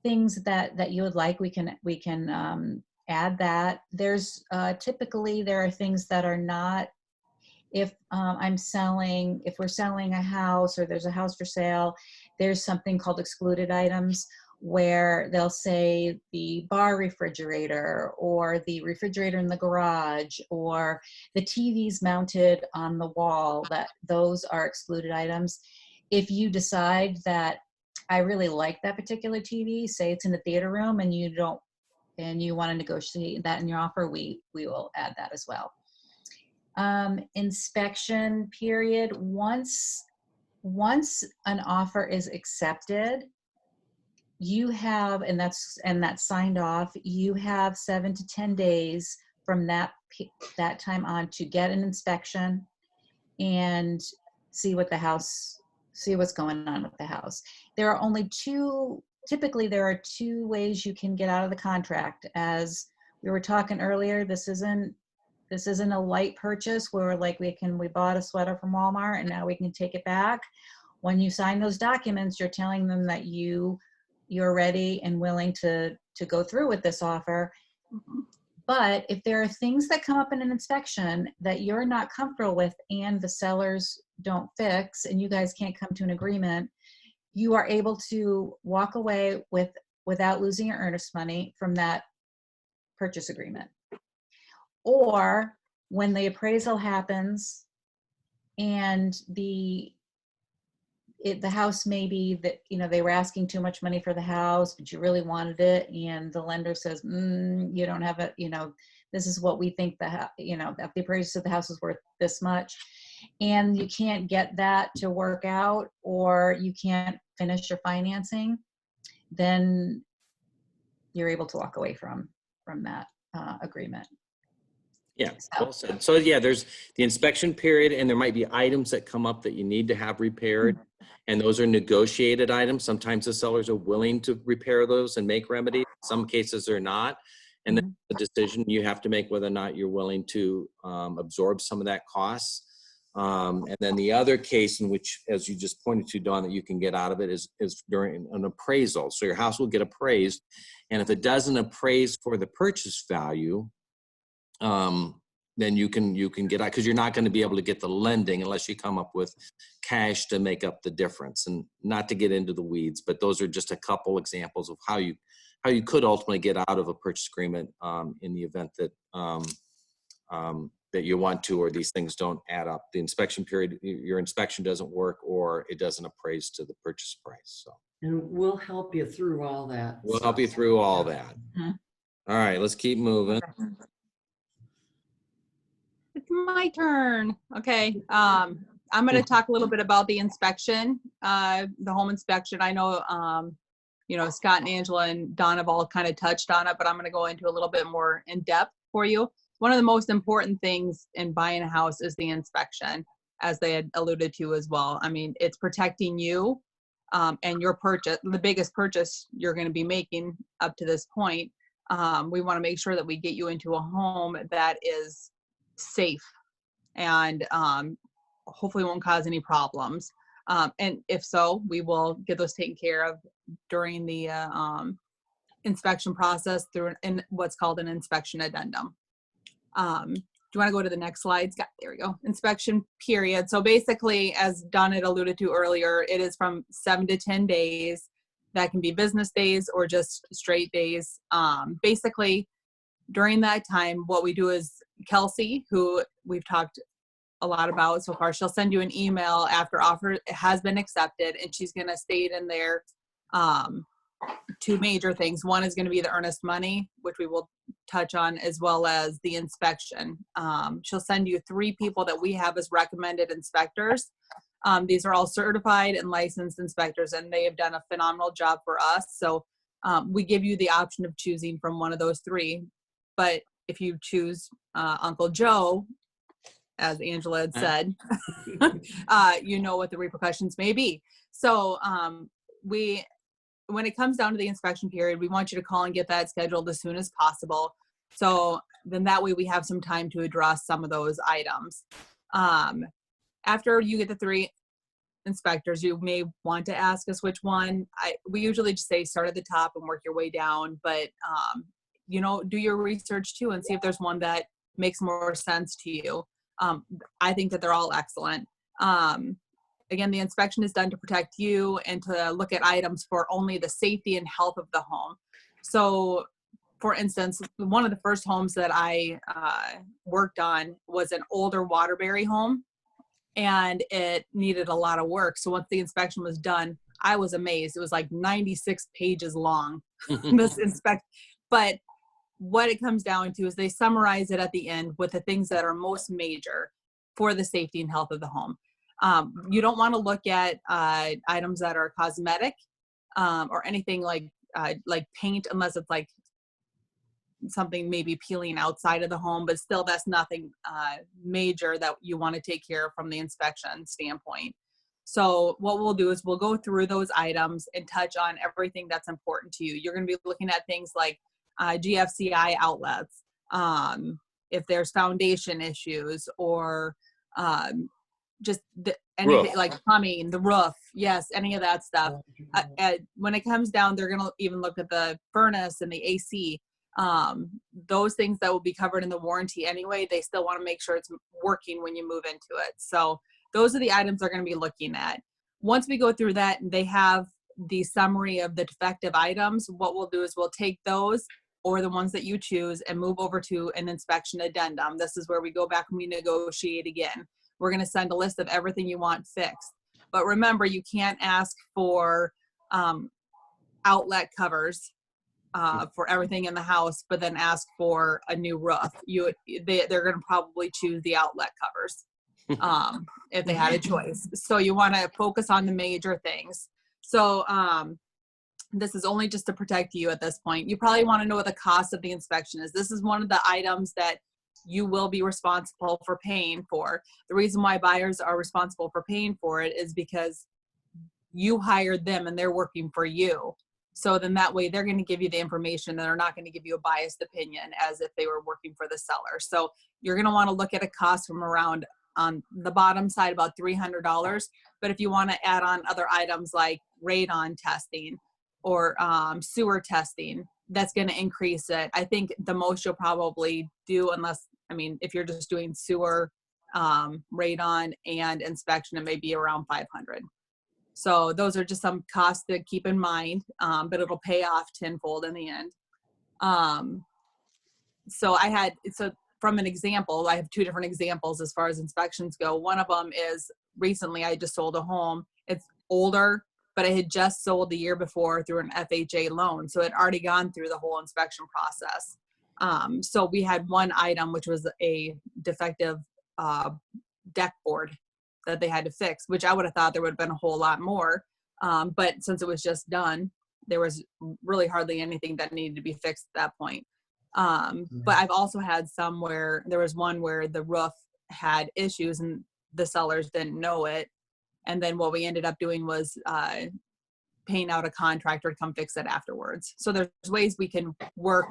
things that you would like, we can add that. There's typically there are things that are not, if we're selling a house or there's a house for sale, there's something called excluded items where they'll say the bar refrigerator or the refrigerator in the garage or the TVs mounted on the wall, that those are excluded items. If you decide that I really like that particular TV, say it's in the theater room and you want to negotiate that in your offer, we will add that as well. Inspection period. Once an offer is accepted, you have, and that's signed off, you have 7 to 10 days from that time on to get an inspection and see what's going on with the house. There are only typically there are two ways you can get out of the contract. As we were talking earlier, this isn't a light purchase where like we bought a sweater from Walmart and now we can take it back. When you sign those documents, you're telling them that you're ready and willing to go through with this offer. But if there are things that come up in an inspection that you're not comfortable with and the sellers don't fix and you guys can't come to an agreement, you are able to walk away without losing your earnest money from that purchase agreement. Or when the appraisal happens and the house may be that, they were asking too much money for the house, but you really wanted it. And the lender says, you don't have it. This is what we think the appraisal said the house is worth this much. And you can't get that to work out, or you can't finish your financing, then you're able to walk away from that agreement. Yeah, well said. So yeah, there's the inspection period, and there might be items that come up that you need to have repaired, and those are negotiated items. Sometimes the sellers are willing to repair those and make remedies. In some cases they're not, and then the decision you have to make whether or not you're willing to absorb some of that cost. And then the other case in which, as you just pointed to, Dawn, that you can get out of it is during an appraisal. So your house will get appraised, and if it doesn't appraise for the purchase value, then you can get out, because you're not going to be able to get the lending unless you come up with cash to make up the difference. And not to get into the weeds, but those are just a couple examples of how you could ultimately get out of a purchase agreement in the event that that you want to, or these things don't add up. The inspection period, your inspection doesn't work, or it doesn't appraise to the purchase price. So, and we'll help you through all that. We'll help you through all that. All right, let's keep moving. It's my turn. Okay. I'm going to talk a little bit about the inspection, the home inspection. I know, Scott and Angela and Don have all kind of touched on it, but I'm going to go into a little bit more in depth for you. One of the most important things in buying a house is the inspection, as they had alluded to as well. I mean, it's protecting you and your purchase, the biggest purchase you're going to be making up to this point. We want to make sure that we get you into a home that is safe and hopefully won't cause any problems. And if so, we will get those taken care of during the inspection process through what's called an inspection addendum. Do you want to go to the next slide, Scott? There we go. Inspection period. So basically, as Don had alluded to earlier, it is from 7 to 10 days. That can be business days or just straight days. Basically, during that time, what we do is Kelsey, who we've talked a lot about so far, she'll send you an email after offer has been accepted, and she's going to state in there two major things. One is going to be the earnest money, which we will touch on, as well as the inspection. She'll send you 3 people that we have as recommended inspectors. These are all certified and licensed inspectors, and they have done a phenomenal job for us. So we give you the option of choosing from one of those 3. But if you choose Uncle Joe, as Angela had said, you know what the repercussions may be. So when it comes down to the inspection period, we want you to call and get that scheduled as soon as possible. So then that way we have some time to address some of those items. After you get the 3 inspectors, you may want to ask us which one. We usually just say start at the top and work your way down, but do your research too and see if there's one that makes more sense to you. I think that they're all excellent. Again, the inspection is done to protect you and to look at items for only the safety and health of the home. So, for instance, one of the first homes that I worked on was an older Waterbury home, and it needed a lot of work. So once the inspection was done, I was amazed. It was like 96 pages long, but what it comes down to is they summarize it at the end with the things that are most major for the safety and health of the home. You don't want to look at items that are cosmetic or anything like paint, unless it's like something maybe peeling outside of the home, but still that's nothing major that you want to take care of from the inspection standpoint. So what we'll do is we'll go through those items and touch on everything that's important to you. You're going to be looking at things like GFCI outlets, if there's foundation issues, or just anything Roof. like plumbing, the roof, yes, any of that stuff. When it comes down, they're going to even look at the furnace and the AC. Those things that will be covered in the warranty anyway, they still want to make sure it's working when you move into it. So those are the items they're going to be looking at. Once we go through that and they have the summary of the defective items, what we'll do is we'll take those or the ones that you choose and move over to an inspection addendum. This is where we go back and we negotiate again. We're going to send a list of everything you want fixed. But remember, you can't ask for outlet covers for everything in the house, but then ask for a new roof. They're going to probably choose the outlet covers if they had a choice. So you want to focus on the major things. So this is only just to protect you at this point. You probably want to know what the cost of the inspection is. This is one of the items that you will be responsible for paying for. The reason why buyers are responsible for paying for it is because you hired them and they're working for you. So then that way they're going to give you the information and they're not going to give you a biased opinion as if they were working for the seller. So you're going to want to look at a cost from around on the bottom side about $300. But if you want to add on other items like radon testing or sewer testing, that's going to increase it. I think the most you'll probably do, unless, I mean, if you're just doing sewer, radon and inspection, it may be around 500. So those are just some costs to keep in mind, but it'll pay off tenfold in the end. So from an example, I have two different examples as far as inspections go. One of them is recently I just sold a home. It's older, but I had just sold the year before through an FHA loan. So it had already gone through the whole inspection process. So we had one item, which was a defective deck board that they had to fix, which I would have thought there would have been a whole lot more. But since it was just done, there was really hardly anything that needed to be fixed at that point. But I've also had some where there was one where the roof had issues and the sellers didn't know it. And then what we ended up doing was paying out a contractor to come fix it afterwards. So there's ways we can work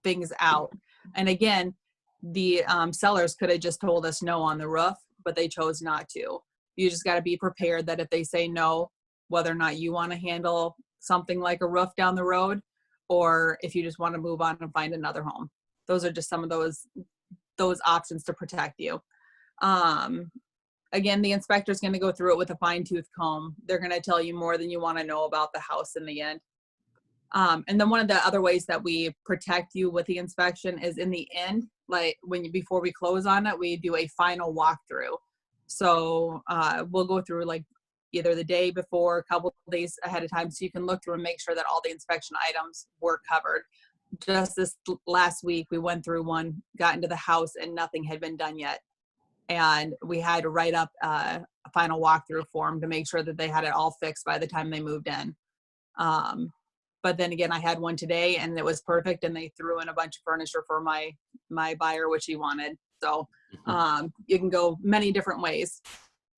things out. And again, the sellers could have just told us no on the roof, but they chose not to. You just got to be prepared that if they say no, whether or not you want to handle something like a roof down the road, or if you just want to move on and find another home. Those are just some of those options to protect you. Again, the inspector is going to go through it with a fine-tooth comb. They're going to tell you more than you want to know about the house in the end. And then one of the other ways that we protect you with the inspection is in the end, like before we close on it, we do a final walkthrough. So we'll go through like either the day before, a couple of days ahead of time, so you can look through and make sure that all the inspection items were covered. Just this last week, we went through one, got into the house, and nothing had been done yet. And we had to write up a final walkthrough form to make sure that they had it all fixed by the time they moved in. But then again, I had one today and it was perfect, and they threw in a bunch of furniture for my buyer, which he wanted. So you can go many different ways.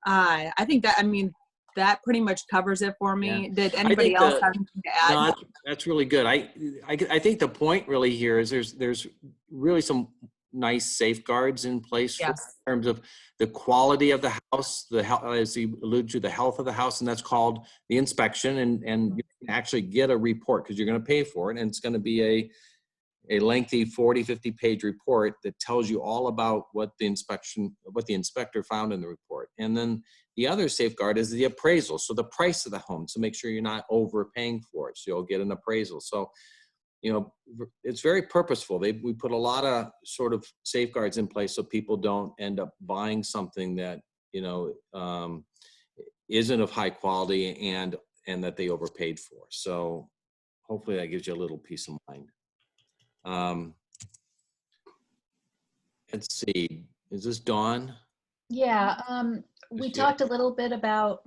I think that pretty much covers it for me. Yeah. Did anybody else have anything to add? No, that's really good. I think the point really here is there's really some nice safeguards in place in terms of the quality of the house, as you alluded to, the health of the house, and that's called the inspection. And you can actually get a report because you're going to pay for it, and it's going to be a lengthy 40, 50 page report that tells you all about what the inspector found in the report. And then the other safeguard is the appraisal. So the price of the home, so make sure you're not overpaying for it. So you'll get an appraisal. So, it's very purposeful. We put a lot of sort of safeguards in place so people don't end up buying something that, isn't of high quality and that they overpaid for. So hopefully that gives you a little peace of mind. Let's see, is this Dawn? Yeah, we talked a little bit about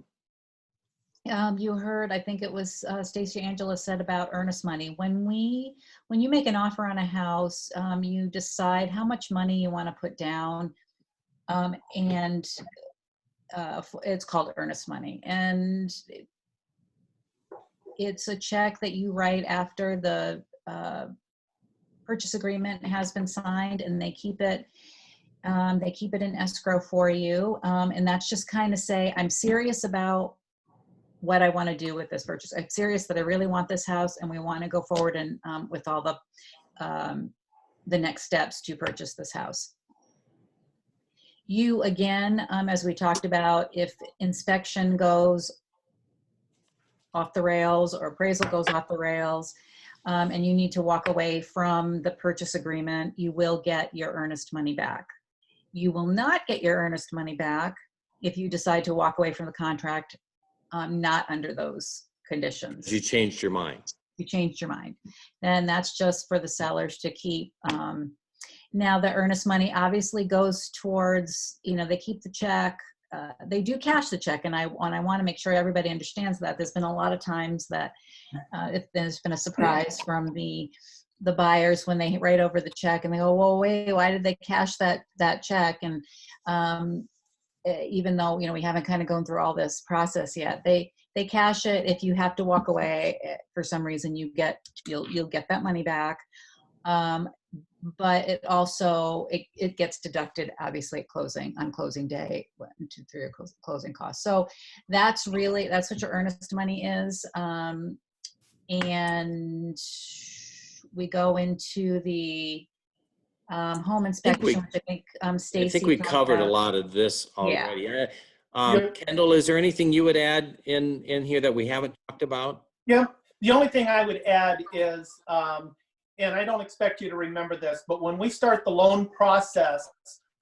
You heard, I think it was Stacy Angela said about earnest money. When you make an offer on a house, you decide how much money you want to put down, and it's called earnest money. And it's a check that you write after the purchase agreement has been signed, and they keep it in escrow for you. And that's just kind of say, I'm serious about what I want to do with this purchase. I'm serious that I really want this house, and we want to go forward and with all the next steps to purchase this house. You, again, as we talked about, if inspection goes off the rails or appraisal goes off the rails, and you need to walk away from the purchase agreement, you will get your earnest money back. You will not get your earnest money back if you decide to walk away from the contract not under those conditions. You changed your mind. You changed your mind. And that's just for the sellers to keep. Now the earnest money obviously goes towards, they keep the check. They do cash the check, and I want to make sure everybody understands that. There's been a lot of times that there's been a surprise from the buyers when they write over the check and they go, well, wait, why did they cash that check? And even though, we haven't kind of gone through all this process yet, they cash it. If you have to walk away for some reason, you'll get that money back. But it also, it gets deducted obviously on closing day, 1, 2, 3 are closing costs. So that's what your earnest money is. And we go into the home inspection, which I think Stacy. I think we covered a lot of this already. Yeah. Kendall, is there anything you would add in here that we haven't talked about? Yeah. The only thing I would add is, and I don't expect you to remember this, but when we start the loan process,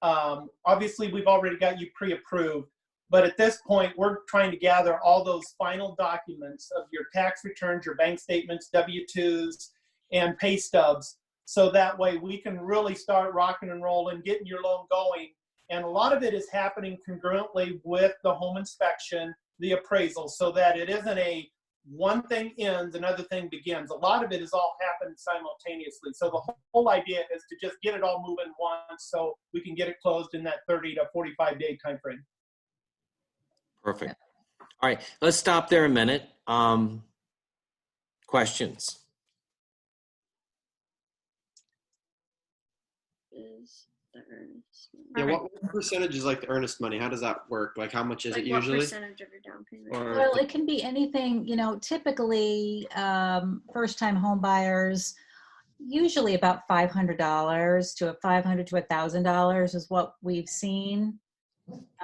obviously we've already got you pre-approved, but at this point we're trying to gather all those final documents of your tax returns, your bank statements, W-2s, and pay stubs. So that way we can really start rocking and rolling, getting your loan going. And a lot of it is happening congruently with the home inspection, the appraisal, so that it isn't a one thing ends, another thing begins. A lot of it is all happening simultaneously. So the whole idea is to just get it all moving once so we can get it closed in that 30 to 45 day time frame. Perfect. All right, let's stop there a minute. Questions? Yeah, what percentage is like the earnest money? How does that work? Like, how much is it usually? What percentage of your down payment? Well, it can be anything, typically first-time home buyers, usually about $500 to $500 to $1,000 is what we've seen.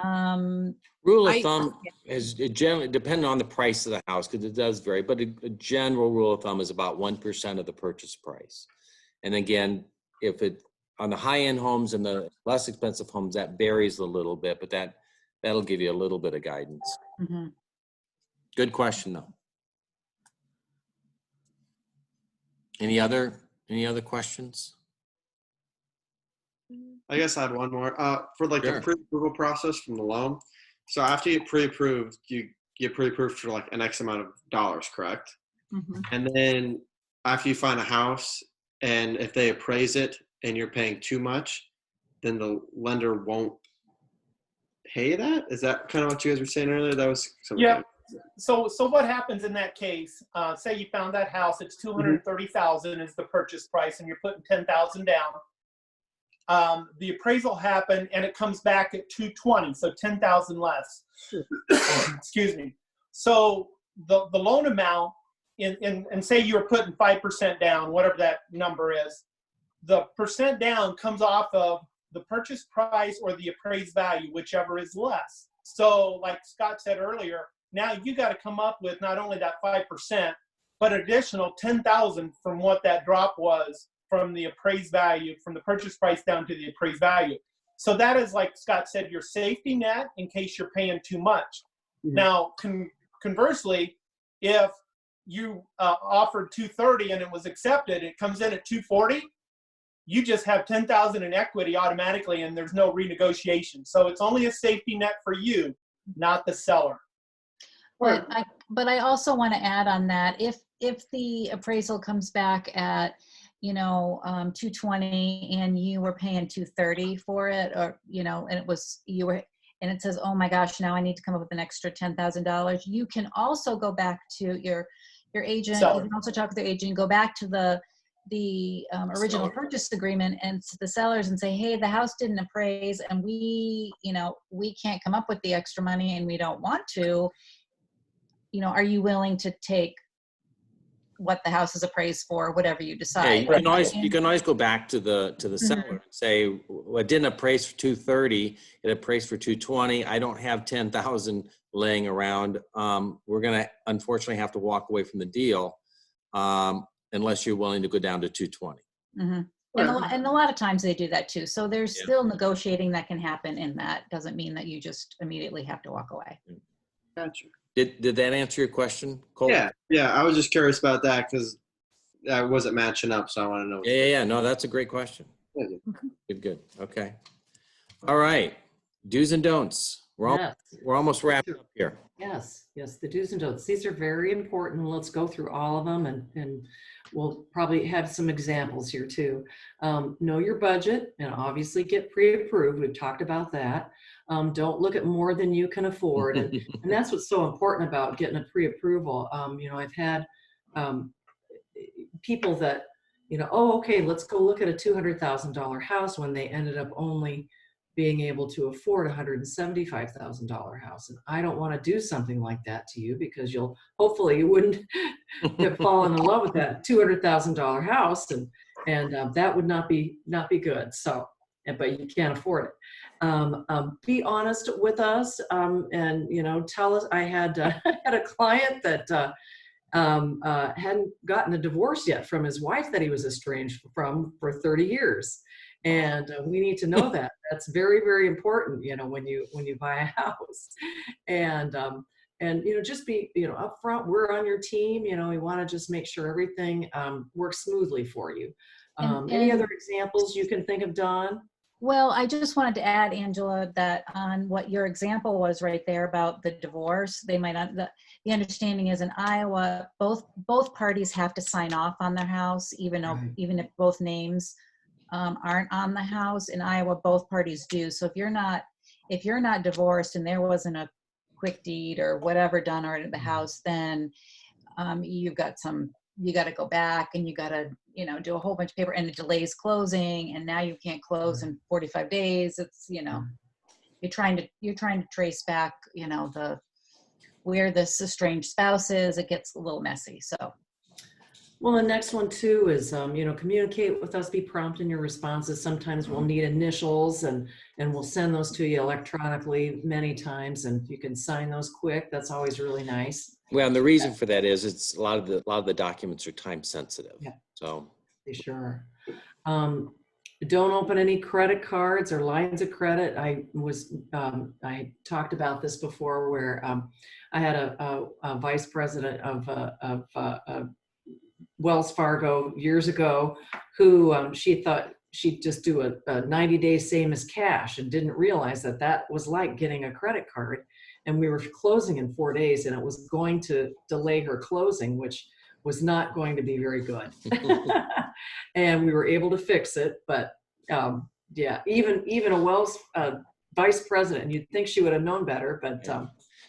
Rule of thumb is generally depending on the price of the house, because it does vary, but a general rule of thumb is about 1% of the purchase price. And again, if it on the high-end homes and the less expensive homes, that varies a little bit, but that'll give you a little bit of guidance. Mm-hmm. Good question, though. Any other questions? I guess I had one more. For like the pre-approval process from the loan. So after you get pre-approved, you get pre-approved for like an X amount of dollars, correct? Mm-hmm. And then after you find a house, and if they appraise it and you're paying too much, then the lender won't pay that? Is that kind of what you guys were saying earlier? That was something. Yeah. So what happens in that case? Say you found that house, it's $230,000 is the purchase price, and you're putting $10,000 down. The appraisal happened, and it comes back at $220,000, so $10,000 less. Excuse me. So the loan amount, and say you were putting 5% down, whatever that number is, the percent down comes off of the purchase price or the appraised value, whichever is less. So like Scott said earlier, now you got to come up with not only that 5%, but additional $10,000 from what that drop was from the appraised value, from the purchase price down to the appraised value. So that is, like Scott said, your safety net in case you're paying too much. Mm-hmm. Now, conversely, if you offered $230,000 and it was accepted, it comes in at $240,000, you just have $10,000 in equity automatically, and there's no renegotiation. So it's only a safety net for you, not the seller. But I also want to add on that, if the appraisal comes back at, 220 and you were paying 230 for it, or, and and it says, oh my gosh, now I need to come up with an extra $10,000. You can also go back to your agent. Seller. You can also talk with your agent, go back to the original purchase agreement and to the sellers and say, hey, the house didn't appraise and we can't come up with the extra money and we don't want to, are you willing to take what the house is appraised for, whatever you Yeah, decide? you can always go back to the seller and say, well, it didn't appraise for 230, it appraised for 220. I don't have 10,000 laying around. We're gonna unfortunately have to walk away from the deal unless you're willing to go down to 220. Mm-hmm. And a lot of times they do that too. So there's still negotiating that can happen in that. Doesn't mean that you just immediately have to walk away. Gotcha. Did that answer your question, Cole? Yeah. I was just curious about that because I wasn't matching up, so I want to know. Yeah. No, that's a great question. Yeah. Good. Okay. All right. Do's and don'ts. We're almost wrapped up here. Yes, the do's and don'ts. These are very important. Let's go through all of them and we'll probably have some examples here too. Know your budget and obviously get pre-approved. We've talked about that. Don't look at more than you can afford. And that's what's so important about getting a pre-approval. I've had people that, oh, okay, let's go look at a $200,000 house when they ended up only being able to afford a $175,000 house. And I don't want to do something like that to you because hopefully you wouldn't have fallen in love with that $200,000 house. And that would not be good. So, but you can't afford it. Be honest with us and, tell us. I had a client that hadn't gotten a divorce yet from his wife that he was estranged from for 30 years. And we need to know that. That's very, very important, when you buy a house. And just be, upfront. We're on your team. We want to just make sure everything works smoothly for you. Any other examples you can think of, Dawn? Well, I just wanted to add, Angela, that on what your example was right there about the divorce, they might not, the understanding is in Iowa, both parties have to sign off on their house, even if both names aren't on the house. In Iowa, both parties do. So if you're not divorced and there wasn't a quick deed or whatever done already at the house, then you got to go back and you got to, do a whole bunch of paper, and it delays closing, and now you can't close in 45 days. It's, you're trying to trace back, where this estranged spouse is. It gets a little messy. So. Well, the next one too is, communicate with us, be prompt in your responses. Sometimes we'll need initials and we'll send those to you electronically many times, and you can sign those quick. That's always really nice. Well, and the reason for that is it's a lot of the documents are time sensitive. Yeah. So. They sure. Don't open any credit cards or lines of credit. I talked about this before where I had a vice president of Wells Fargo years ago who she thought she'd just do a 90-day same as cash and didn't realize that was like getting a credit card. And we were closing in 4 days and it was going to delay her closing, which was not going to be very good. And we were able to fix it. But even a Wells vice president, you'd think she would have known better. But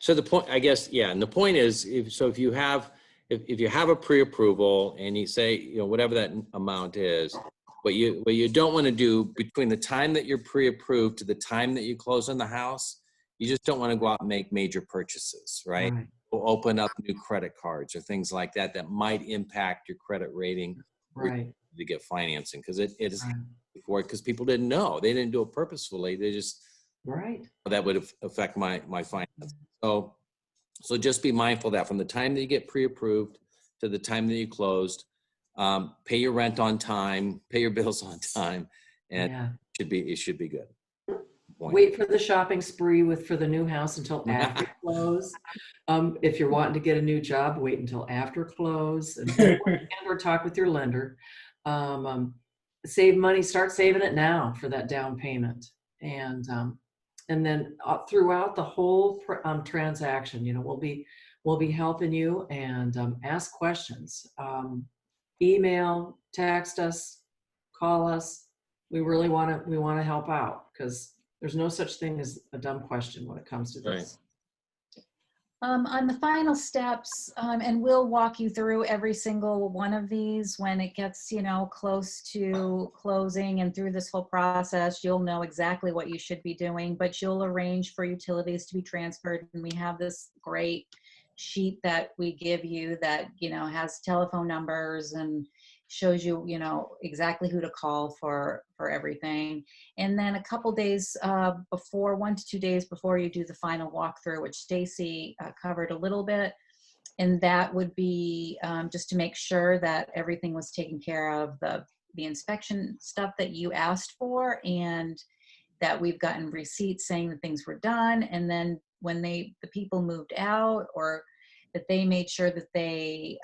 so the point, I guess, and the point is, if you have a pre-approval and you say, whatever that amount is, what you don't want to do between the time that you're pre-approved to the time that you close on the house, you just don't want to go out and make major purchases, right? Or open up new credit cards or things like that might impact your credit rating to get financing, because it is before, because people didn't know. They didn't do it purposefully. They just that would affect my finance. So just be mindful that from the time that you get pre-approved to the time that you closed, pay your rent on time, pay your bills on time, and it should be good. Wait for the shopping spree for the new house until after close. If you're wanting to get a new job, wait until after close and or talk with your lender. Save money, start saving it now for that down payment. And then throughout the whole transaction, we'll we'll be helping you, and ask questions. Email, text us, call us. We really want to help out, because there's no such thing as a dumb question when it comes to this. On the final steps, and we'll walk you through every single one of these when it gets, close to closing, and through this whole process, you'll know exactly what you should be doing, but you'll arrange for utilities to be transferred. And we have this great sheet that we give you that, has telephone numbers and shows you, exactly who to call for everything. And then a couple days before, 1 to 2 days before you do the final walkthrough, which Stacy covered a little bit, and that would be just to make sure that everything was taken care of, the inspection stuff that you asked for, and that we've gotten receipts saying that things were done. And then when the people moved out, or that they made sure that they,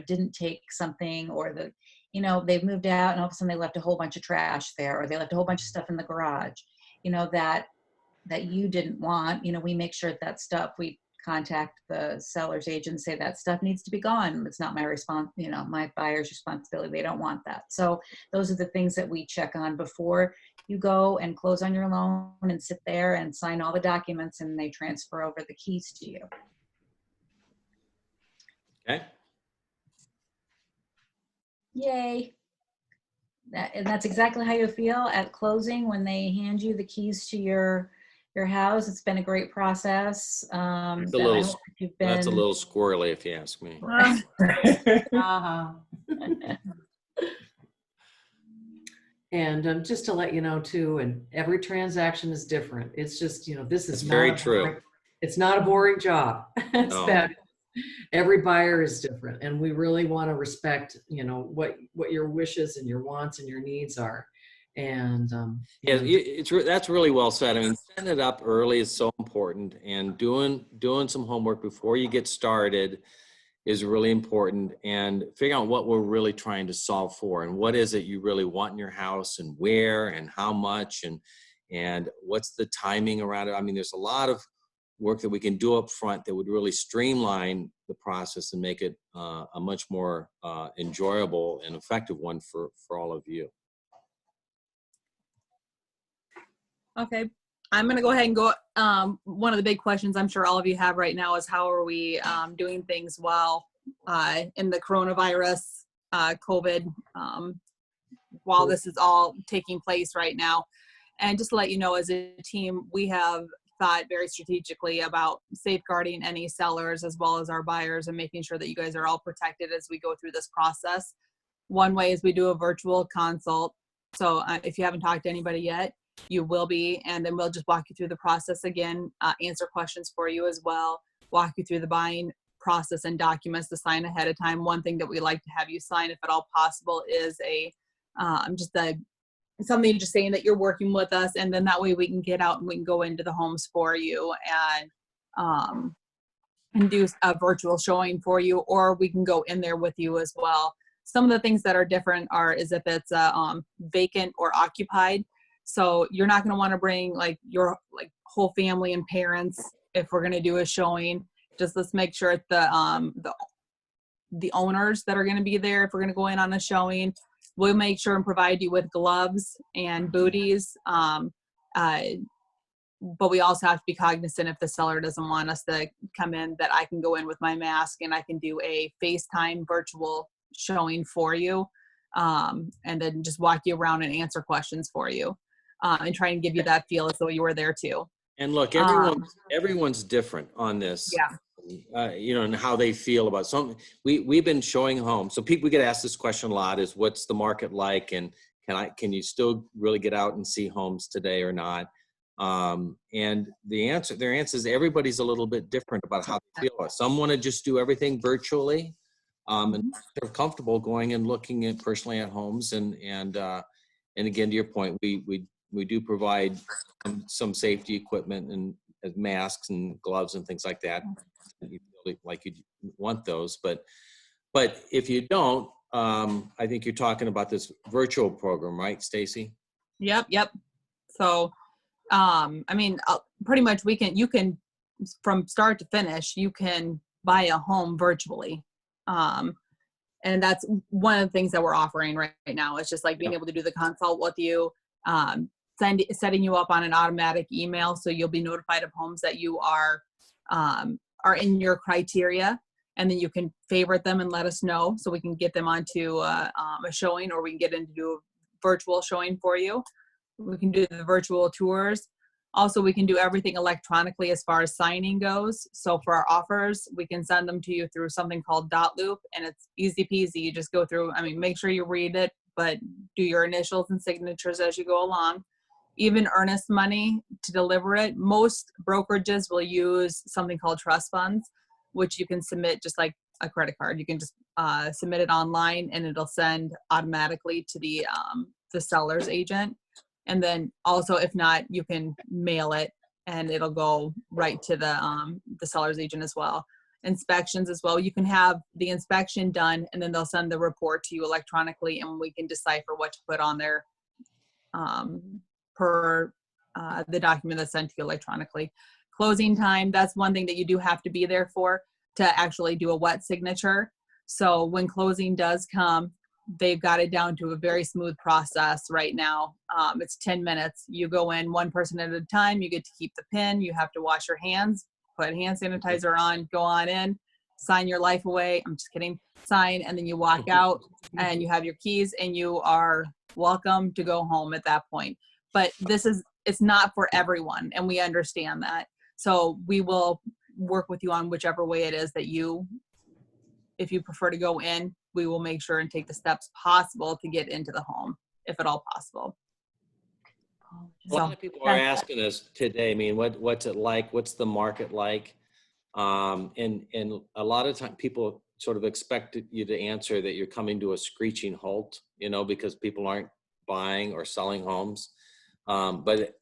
didn't take something, or they've moved out and all of a sudden they left a whole bunch of trash there, or they left a whole bunch of stuff in the garage, that you didn't want, we make sure that stuff, we contact the seller's agent, say that stuff needs to be gone. It's not my my buyer's responsibility. They don't want that. So those are the things that we check on before you go and close on your loan and sit there and sign all the documents, and they transfer over the keys to you. Okay. Yay. And that's exactly how you feel at closing when they hand you the keys to your house. It's been a great process. That's a little squirrely, if you ask me. Uh-huh. And just to let you know too, and every transaction is different. It's just, this is very true. It's not a boring job. It's No. bad. Every buyer is different, and we really want to respect, what your wishes and your wants and your needs are. And that's really well said. I mean, setting it up early is so important, and doing some homework before you get started is really important, and figuring out what we're really trying to solve for, and what is it you really want in your house, and where, and how much, and what's the timing around it. I mean, there's a lot of work that we can do up front that would really streamline the process and make it a much more enjoyable and effective one for all of you. Okay, I'm going to go ahead and go. One of the big questions I'm sure all of you have right now is how are we doing things while in the coronavirus, COVID, while this is all taking place right now. And just to let you know, as a team, we have thought very strategically about safeguarding any sellers as well as our buyers, and making sure that you guys are all protected as we go through this process. One way is we do a virtual consult. So if you haven't talked to anybody yet, you will be, and then we'll just walk you through the process again, answer questions for you as well, walk you through the buying process and documents to sign ahead of time. One thing that we like to have you sign, if at all possible, is something just saying that you're working with us, and then that way we can get out and we can go into the homes for you and do a virtual showing for you, or we can go in there with you as well. Some of the things that are different is if it's vacant or occupied. So you're not going to want to bring your whole family and parents if we're going to do a showing. Just let's make sure it's the owners that are going to be there if we're going to go in on a showing. We'll make sure and provide you with gloves and booties. But we also have to be cognizant if the seller doesn't want us to come in, that I can go in with my mask and I can do a FaceTime virtual showing for you, and then just walk you around and answer questions for you, and try and give you that feel as though you were there too. And look, everyone's different on this. Yeah. And how they feel about something. We've been showing homes. So we get asked this question a lot: is what's the market like, and can you still really get out and see homes today or not? And their answer is everybody's a little bit different about how they feel. Some want to just do everything virtually, and they're comfortable going and looking at personally at homes. And again, to your point, we do provide some safety equipment and masks and gloves and things like that. Like you want those, but if you don't, I think you're talking about this virtual program, right, Stacy? Yep. So, pretty much you can from start to finish, you can buy a home virtually. And that's one of the things that we're offering right now. It's just like being able to do the consult with you, setting you up on an automatic email, so you'll be notified of homes that you are in your criteria, and then you can favorite them and let us know so we can get them onto a showing, or we can get into a virtual showing for you. We can do the virtual tours. Also, we can do everything electronically as far as signing goes. So for our offers, we can send them to you through something called Dotloop, and it's easy peasy. You just go through, I mean, make sure you read it, but do your initials and signatures as you go along. Even earnest money to deliver it. Most brokerages will use something called trust funds, which you can submit just like a credit card. You can just submit it online, and it'll send automatically to the seller's agent. And then also, if not, you can mail it, and it'll go right to the seller's agent as well. Inspections as well. You can have the inspection done, and then they'll send the report to you electronically, and we can decipher what to put on there per the document that's sent to you electronically. Closing time, that's one thing that you do have to be there for, to actually do a wet signature. So when closing does come, they've got it down to a very smooth process right now. It's 10 minutes. You go in one person at a time. You get to keep the pin. You have to wash your hands, put hand sanitizer on, go on in, sign your life away. I'm just kidding. Sign, and then you walk out, and you have your keys, and you are welcome to go home at that point. But it's not for everyone, and we understand that. So we will work with you on whichever way it is that if you prefer to go in, we will make sure and take the steps possible to get into the home, if at all possible. A lot of people are asking us today, I mean, what's it like? What's the market like? And a lot of time people sort of expect you to answer that you're coming to a screeching halt, because people aren't buying or selling homes. But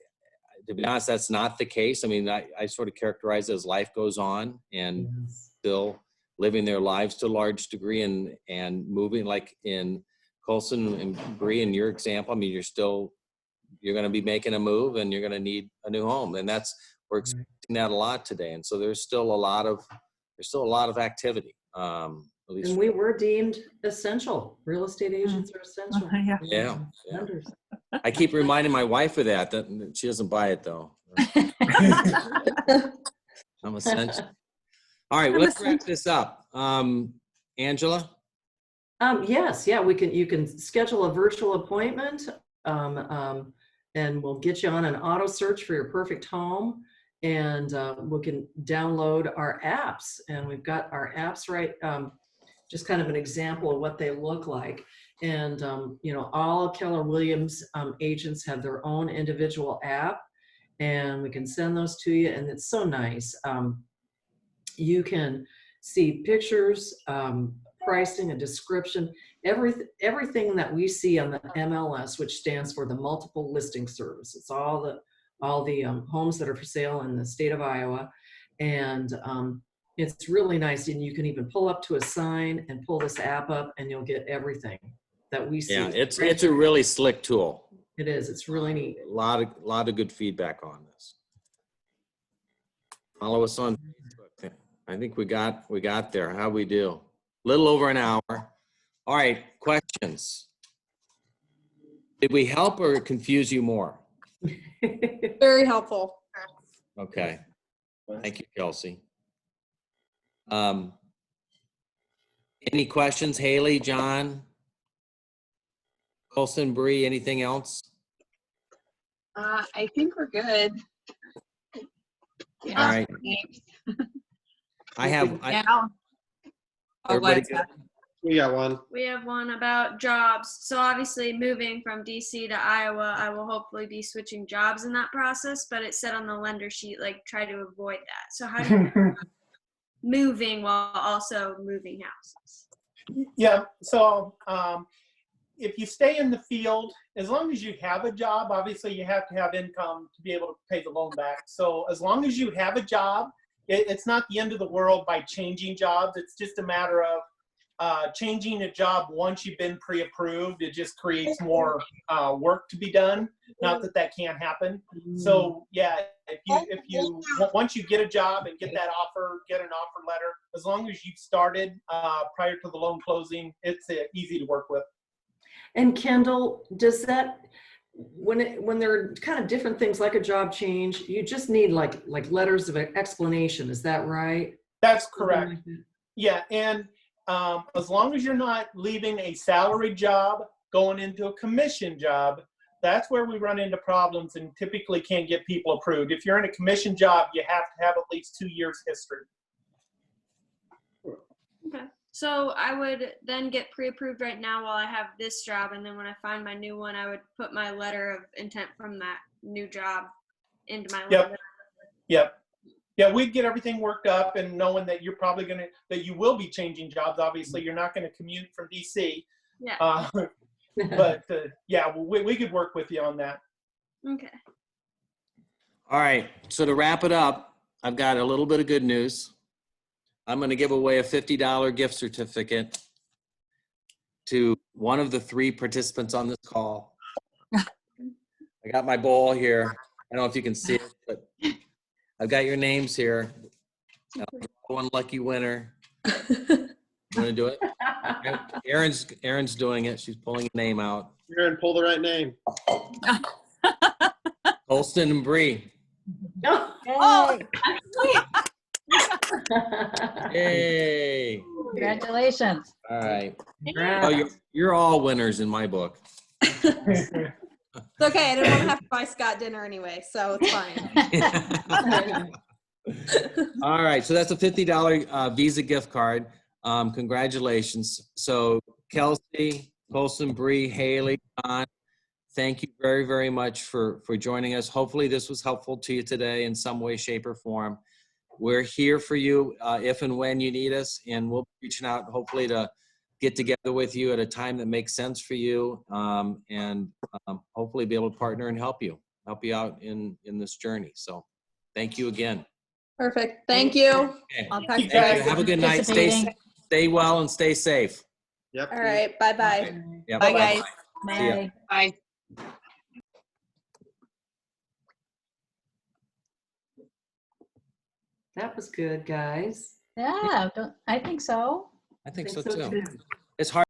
to be honest, that's not the case. I mean, I sort of characterize it as life goes on, and still living their lives to a large degree, and moving, like in Colson and Bree, in your example. I mean, you're going to be making a move, and you're going to need a new home, and we're expecting that a lot today. And so there's still a lot of activity. At least and we were deemed essential. Real estate agents are essential. Yeah. I keep reminding my wife of that she doesn't buy it though. I'm essential. All right, well, let's wrap this up. Angela? Yes, yeah, you can schedule a virtual appointment, and we'll get you on an auto search for your perfect home, and we can download our apps, and we've got our apps right, just kind of an example of what they look like. And all Keller Williams agents have their own individual app, and we can send those to you, and it's so nice. You can see pictures, pricing, a description, everything that we see on the MLS, which stands for the Multiple Listing Service. It's all the homes that are for sale in the state of Iowa, and it's really nice. And you can even pull up to a sign and pull this app up, and you'll get everything that we see. Yeah, it's a really slick tool. It is. It's really neat. A lot of good feedback on this. Follow us on Facebook. I think we got there. How we do? Little over an hour. All right, questions. Did we help or confuse you more? Very helpful. Okay. Thank you, Kelsey. Any questions, Haley, John, Colson, Bree, anything else? I think we're good. All right. Thanks. Everybody good? We got one. We have one about jobs. So obviously moving from DC to Iowa, I will hopefully be switching jobs in that process, but it said on the lender sheet, like, try to avoid that. So how do you moving while also moving houses? Yeah, so if you stay in the field, as long as you have a job, obviously you have to have income to be able to pay the loan back. So as long as you have a job, it's not the end of the world by changing jobs. It's just a matter of changing a job once you've been pre-approved, it just creates more work to be done. Not that that can't happen. So yeah, if you once you get a job and get that offer, get an offer letter, as long as you've started prior to the loan closing, it's easy to work with. And Kendall, does that, when there are kind of different things like a job change, you just need like letters of explanation, is that right? That's correct. Yeah, and as long as you're not leaving a salary job, going into a commission job, that's where we run into problems and typically can't get people approved. If you're in a commission job, you have to have at least 2 years history. Okay. So I would then get pre-approved right now while I have this job, and then when I find my new one, I would put my letter of intent from that new job into my letter. Yep. Yeah, we'd get everything worked up, and knowing that you're probably that you will be changing jobs. Obviously, you're not going to commute from DC. Yeah. But yeah, we could work with you on that. Okay. All right, so to wrap it up, I've got a little bit of good news. I'm going to give away a $50 gift certificate to one of the 3 participants on this call. I got my bowl here. I don't know if you can see it, but I've got your names here. One lucky winner. You want to do it? Erin's doing it. She's pulling a name out. Aaron, pull the right name. Colston and Bree. Oh, Yay. Congratulations. All right. Congrats. Oh, you're all winners in my book. It's okay. I didn't want to have to buy Scott dinner anyway, so it's fine. All right, so that's a $50 Visa gift card. Congratulations. So Kelsey, Colson, Bree, Haley, John, thank you very, very much for joining us. Hopefully this was helpful to you today in some way, shape, or form. We're here for you if and when you need us, and we'll be reaching out hopefully to get together with you at a time that makes sense for you, and hopefully be able to partner and help you out in this journey. So thank you again. Perfect. Thank you. Okay. I'll talk to you Thank you. guys. Have a good night. Stay well and stay safe. Yep. All right. Bye-bye. Yep. bye, guys. See ya. Bye. Bye. That was good, guys. Yeah, I think so. I think so Think so too. too. It's hard.